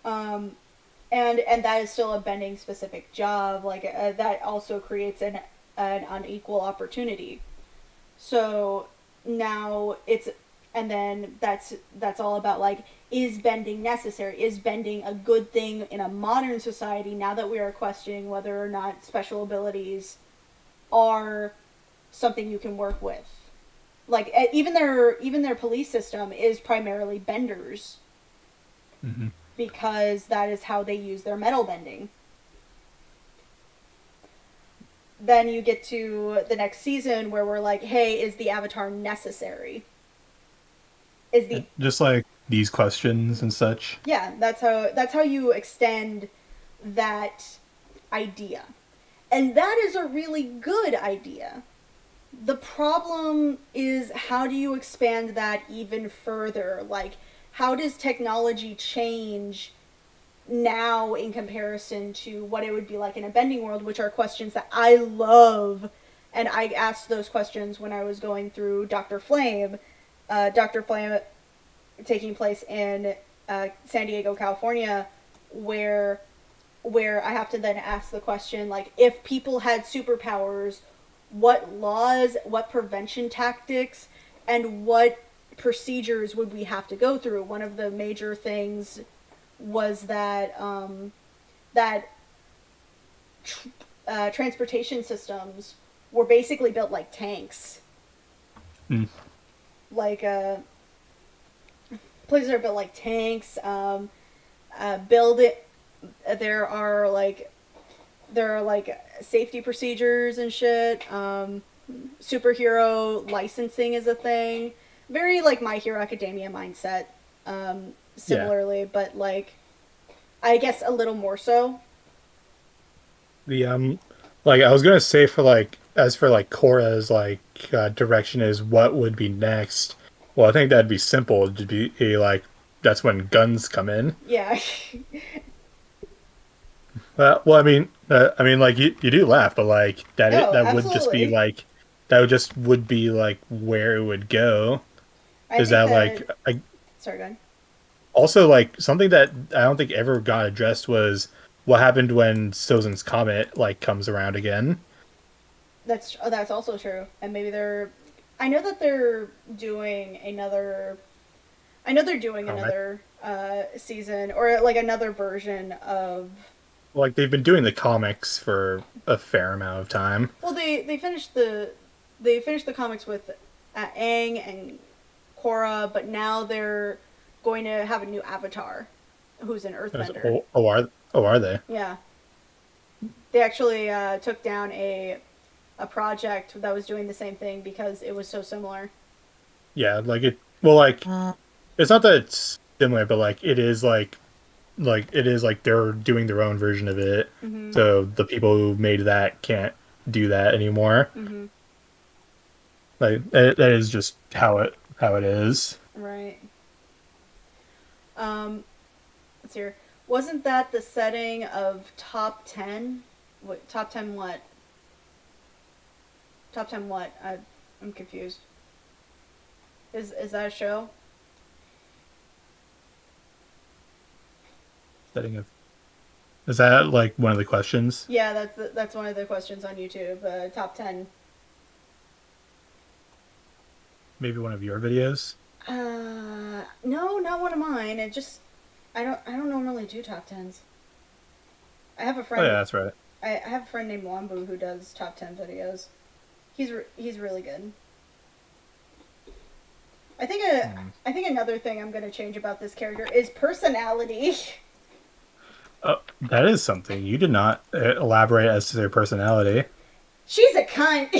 And that is still a bending specific job. Like that also creates an unequal opportunity. So now and then that's all about like, is bending necessary? Is bending a good thing in a modern society now that we are questioning whether or not special abilities are something you can work with? Like even their police system is primarily benders. Mm-hmm. Because that is how they use their metal bending. Then you get to the next season where we're like, hey, is the Avatar necessary? Just like these questions and such. Yeah, that's how you extend that idea. And that is a really good idea. The problem is, how do you expand that even further? Like, how does technology change now in comparison to what it would be like in a bending world, which are questions that I love. And I asked those questions when I was going through Dr. Flame. Dr. Flame taking place in San Diego, California, where I have to then ask the question, like, if people had superpowers, what laws, what prevention tactics, and what procedures would we have to go through? One of the major things was that transportation systems were basically built like tanks. Mm. Like places are built like tanks. There are like safety procedures and shit. Superhero licensing is a thing. Very like My Hero Academia mindset. Similarly, but like, I guess a little more so. The like I was gonna say for like as for like Korra's like direction is what would be next. Well, I think that'd be simple. It'd be like that's when guns come in. Yeah. Well, I mean, like you do laugh, but like that would just be like would be like where it would go. Is that like sorry, go ahead. Also, like something that I don't think ever got addressed was what happened when Sozin's comet like comes around again. That's also true, and maybe they're. I know that they're doing another. I know they're doing Comet. another season or like another version of. Like they've been doing the comics for a fair amount of time. Well, they finished the comics with Aang and Korra, but now they're going to have a new avatar, who's an Earthbender. Are they? Yeah, they actually took down a project that was doing the same thing because it was so similar. Yeah, like it. Well, like Uh, it's not that it's similar, but like it is like they're doing their own version of it. Mm-hmm. So the people who made that can't do that anymore. Mm-hmm. Like that is just how it is. Right. Um, let's see here. Wasn't that the setting of top 10? What top 10 what? Top 10 what? I'm confused. Is that a show? Setting of is that like one of the questions? Yeah, that's one of the questions on YouTube. Top 10. Maybe one of your videos. No, not one of mine. I don't normally do top 10s. I have a Oh yeah, friend that's right. I have a friend named Wambu who does top 10 videos. He's really good. I think another thing I'm going to change about this character is personality. Oh, that is something you did not elaborate as to their personality. She's a cunt.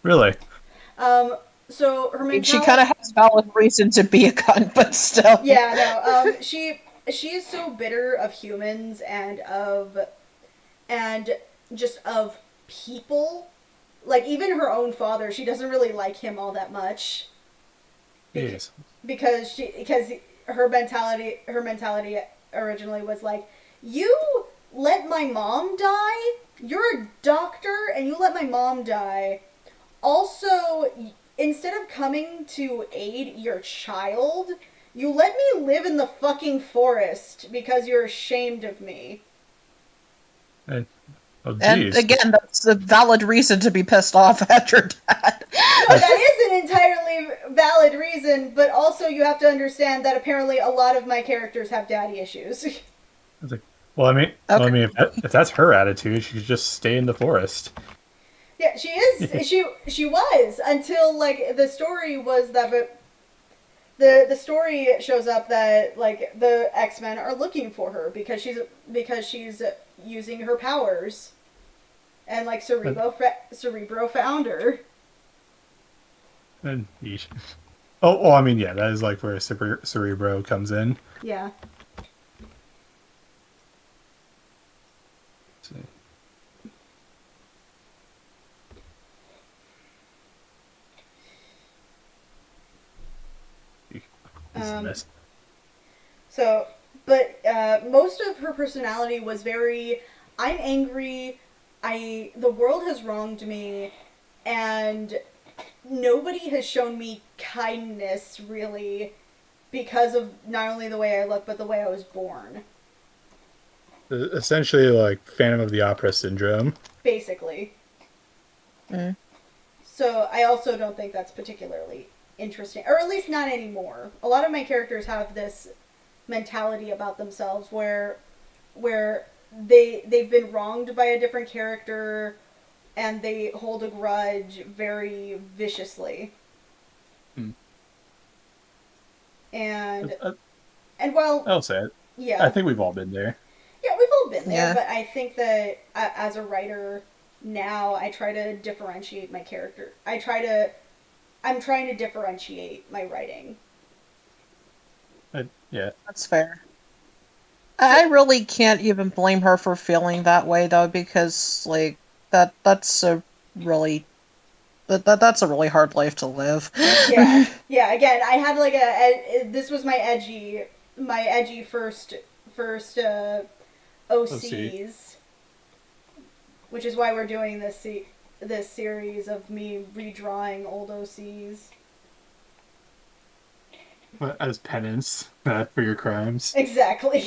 Really, So her she mentality. kind of has valid reason to be a cunt, but still. Yeah, no. She is so bitter of humans and just of people. Like even her own father, she doesn't really like him all that much yes. because her mentality originally was like, you let my mom die. You're a doctor and you let my mom die. Also, instead of coming to aid your child, you let me live in the fucking forest because you're ashamed of me. And, oh, And geez. again, that's a valid reason to be pissed off at your dad. No, that is an entirely valid reason, but also you have to understand that apparently a lot of my characters have daddy issues. It's like, well, Okay. if that's her attitude, she should just stay in the forest. Yeah, she is. She was until like the story was that, but the story shows up that like the X-Men are looking for her because she's using her powers, and like Cerebro found her. And yeesh. Oh, well, I mean, yeah, that is like where Cerebro comes in. Yeah. Let's see. This is a mess. So, but most of her personality was very, I'm angry. The world has wronged me, and nobody has shown me kindness really because of not only the way I look but the way I was born. Essentially, like Phantom of the Opera syndrome. Basically. Mm. So I also don't think that's particularly interesting, or at least not anymore. A lot of my characters have this mentality about themselves where they've been wronged by a different character and they hold a grudge very viciously. Hmm. And Uh, well, I'll say it. yeah, I think we've all been there. yeah, we've all been there. Yeah. But I think that as a writer now, I try to differentiate my character. I'm trying to differentiate my writing. Yeah. That's fair. I really can't even blame her for feeling that way though, because like that's a really that's a really hard life to live. Yeah, yeah. Again, I had like this was my edgy first OCs, which is why we're doing this series of me redrawing old OCs. as penance for your crimes. Exactly.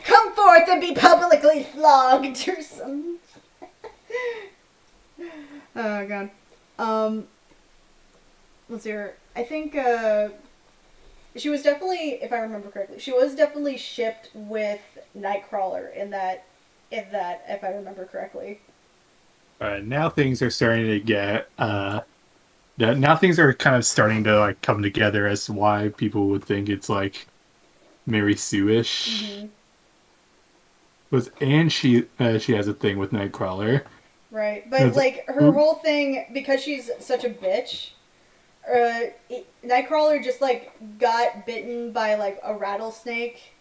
Come forth and be publicly flogged or something. Oh god. Let's see her. I think she was definitely, if I remember correctly, she was definitely shipped with Nightcrawler in that, if I remember correctly. All right, now things are starting to get. Now things are kind of starting to like come together as to why people would think it's like Mary Sue-ish. Mm-hmm. And she has a thing with Nightcrawler. Right, but like her whole thing, because she's such a bitch, Nightcrawler just like got bitten by like a rattlesnake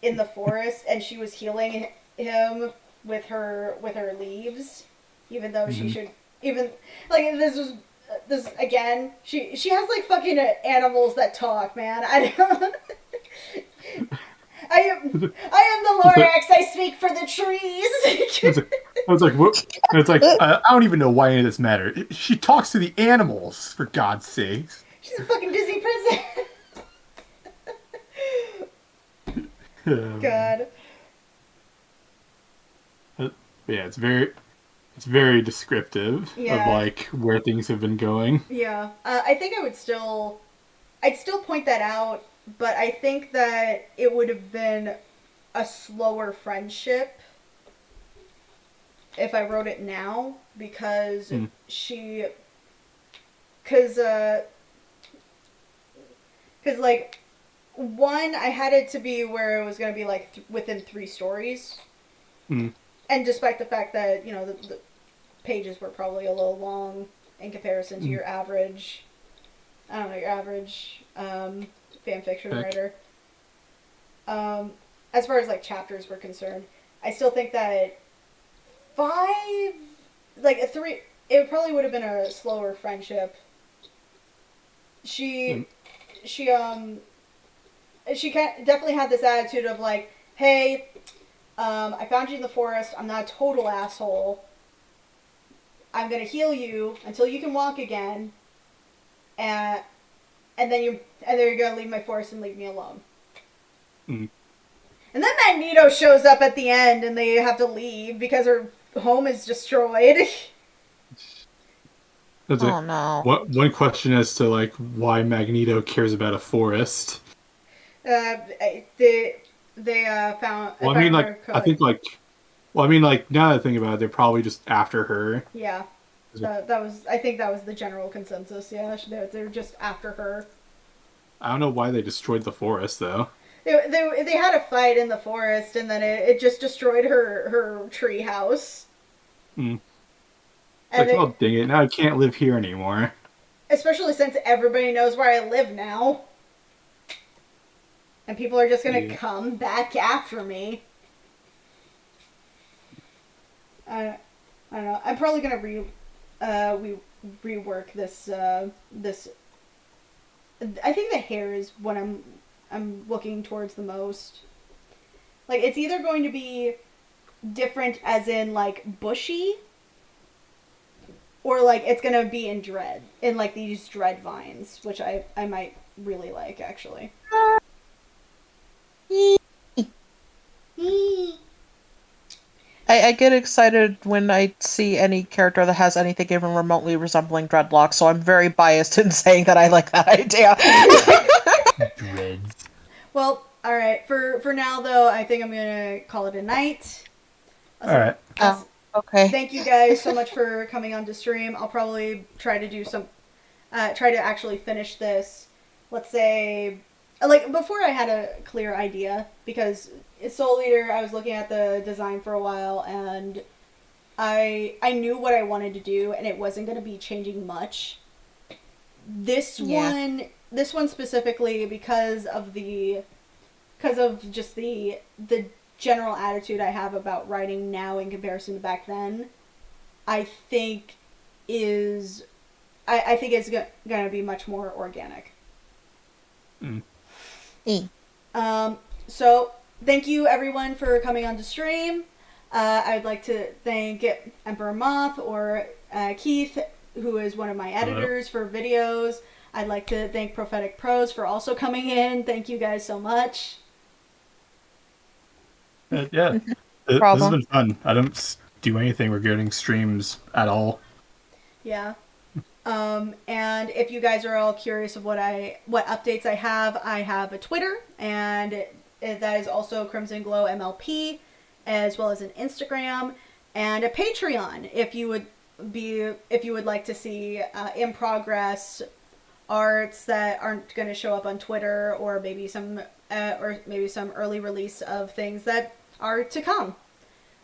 in the forest, and she was healing him with her leaves, even though she should even like this again. She has like fucking animals that talk, man. I don't. I am the Lorax. I speak for the trees. I was like, what? It's like I don't even know why any of this matters. She talks to the animals, for God's sakes. She's a fucking Disney princess. God. Yeah, it's very descriptive of like where things have been going. Yeah, I think I'd still point that out, but I think that it would have been a slower friendship if I wrote it now, because because like, one, I had it to be where it was going to be like within 3 stories. And despite the fact that, you know, the pages were probably a little long in comparison to your average, I don't know, your average fan fiction writer. As far as like chapters were concerned, I still think that 3, it probably would have been a slower friendship. She definitely had this attitude of like, hey, I found you in the forest. I'm not a total asshole. I'm gonna heal you until you can walk again, and then you're gonna leave my forest and leave me alone. And then Magneto shows up at the end, and they have to leave because her home is destroyed. Oh no! One question as to like why Magneto cares about a forest. They found. Well, I mean, I think now that I think about it, they're probably just after her. Yeah, I think that was the general consensus. Yeah, they're just after her. I don't know why they destroyed the forest though. They had a fight in the forest, and then it just destroyed her tree house. And oh dang it! Now I can't live here anymore. Especially since everybody knows where I live now. And people are just gonna come back after me. I don't know. I'm probably gonna rework this. This. I think the hair is what I'm looking towards the most. Like, it's either going to be different, as in like bushy, or like it's gonna be in like these dread vines, which I might really like, actually. I get excited when I see any character that has anything even remotely resembling dreadlocks, so I'm very biased in saying that I like that idea. Dreads. Well, alright. For now, though, I think I'm going to call it a night. Alright. Okay. Thank you guys so much for coming on to stream. I'll probably try to do try to actually finish this, let's say, like, before I had a clear idea, because Soul Eater, I was looking at the design for a while, and I knew what I wanted to do, and it wasn't going to be changing much. This one specifically, because of just the general attitude I have about writing now in comparison to back then, I think it's going to be much more organic. So thank you everyone for coming on to stream. I'd like to thank Emperor Moth or Keith, who is one of my editors for videos. I'd like to thank Prophetic Pros for also coming in. Thank you guys so much. Yeah, this has Problem. been fun. I don't do anything regarding streams at all. Yeah. And if you guys are all curious of what updates I have a Twitter, and that is also Crimson Glow MLP, as well as an Instagram and a Patreon. If you would like to see in progress arts that aren't going to show up on Twitter, or maybe some early release of things that are to come.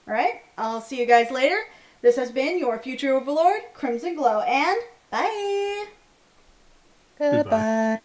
All right, I'll see you guys later. This has been your future overlord, Crimson Glow, and bye. Goodbye.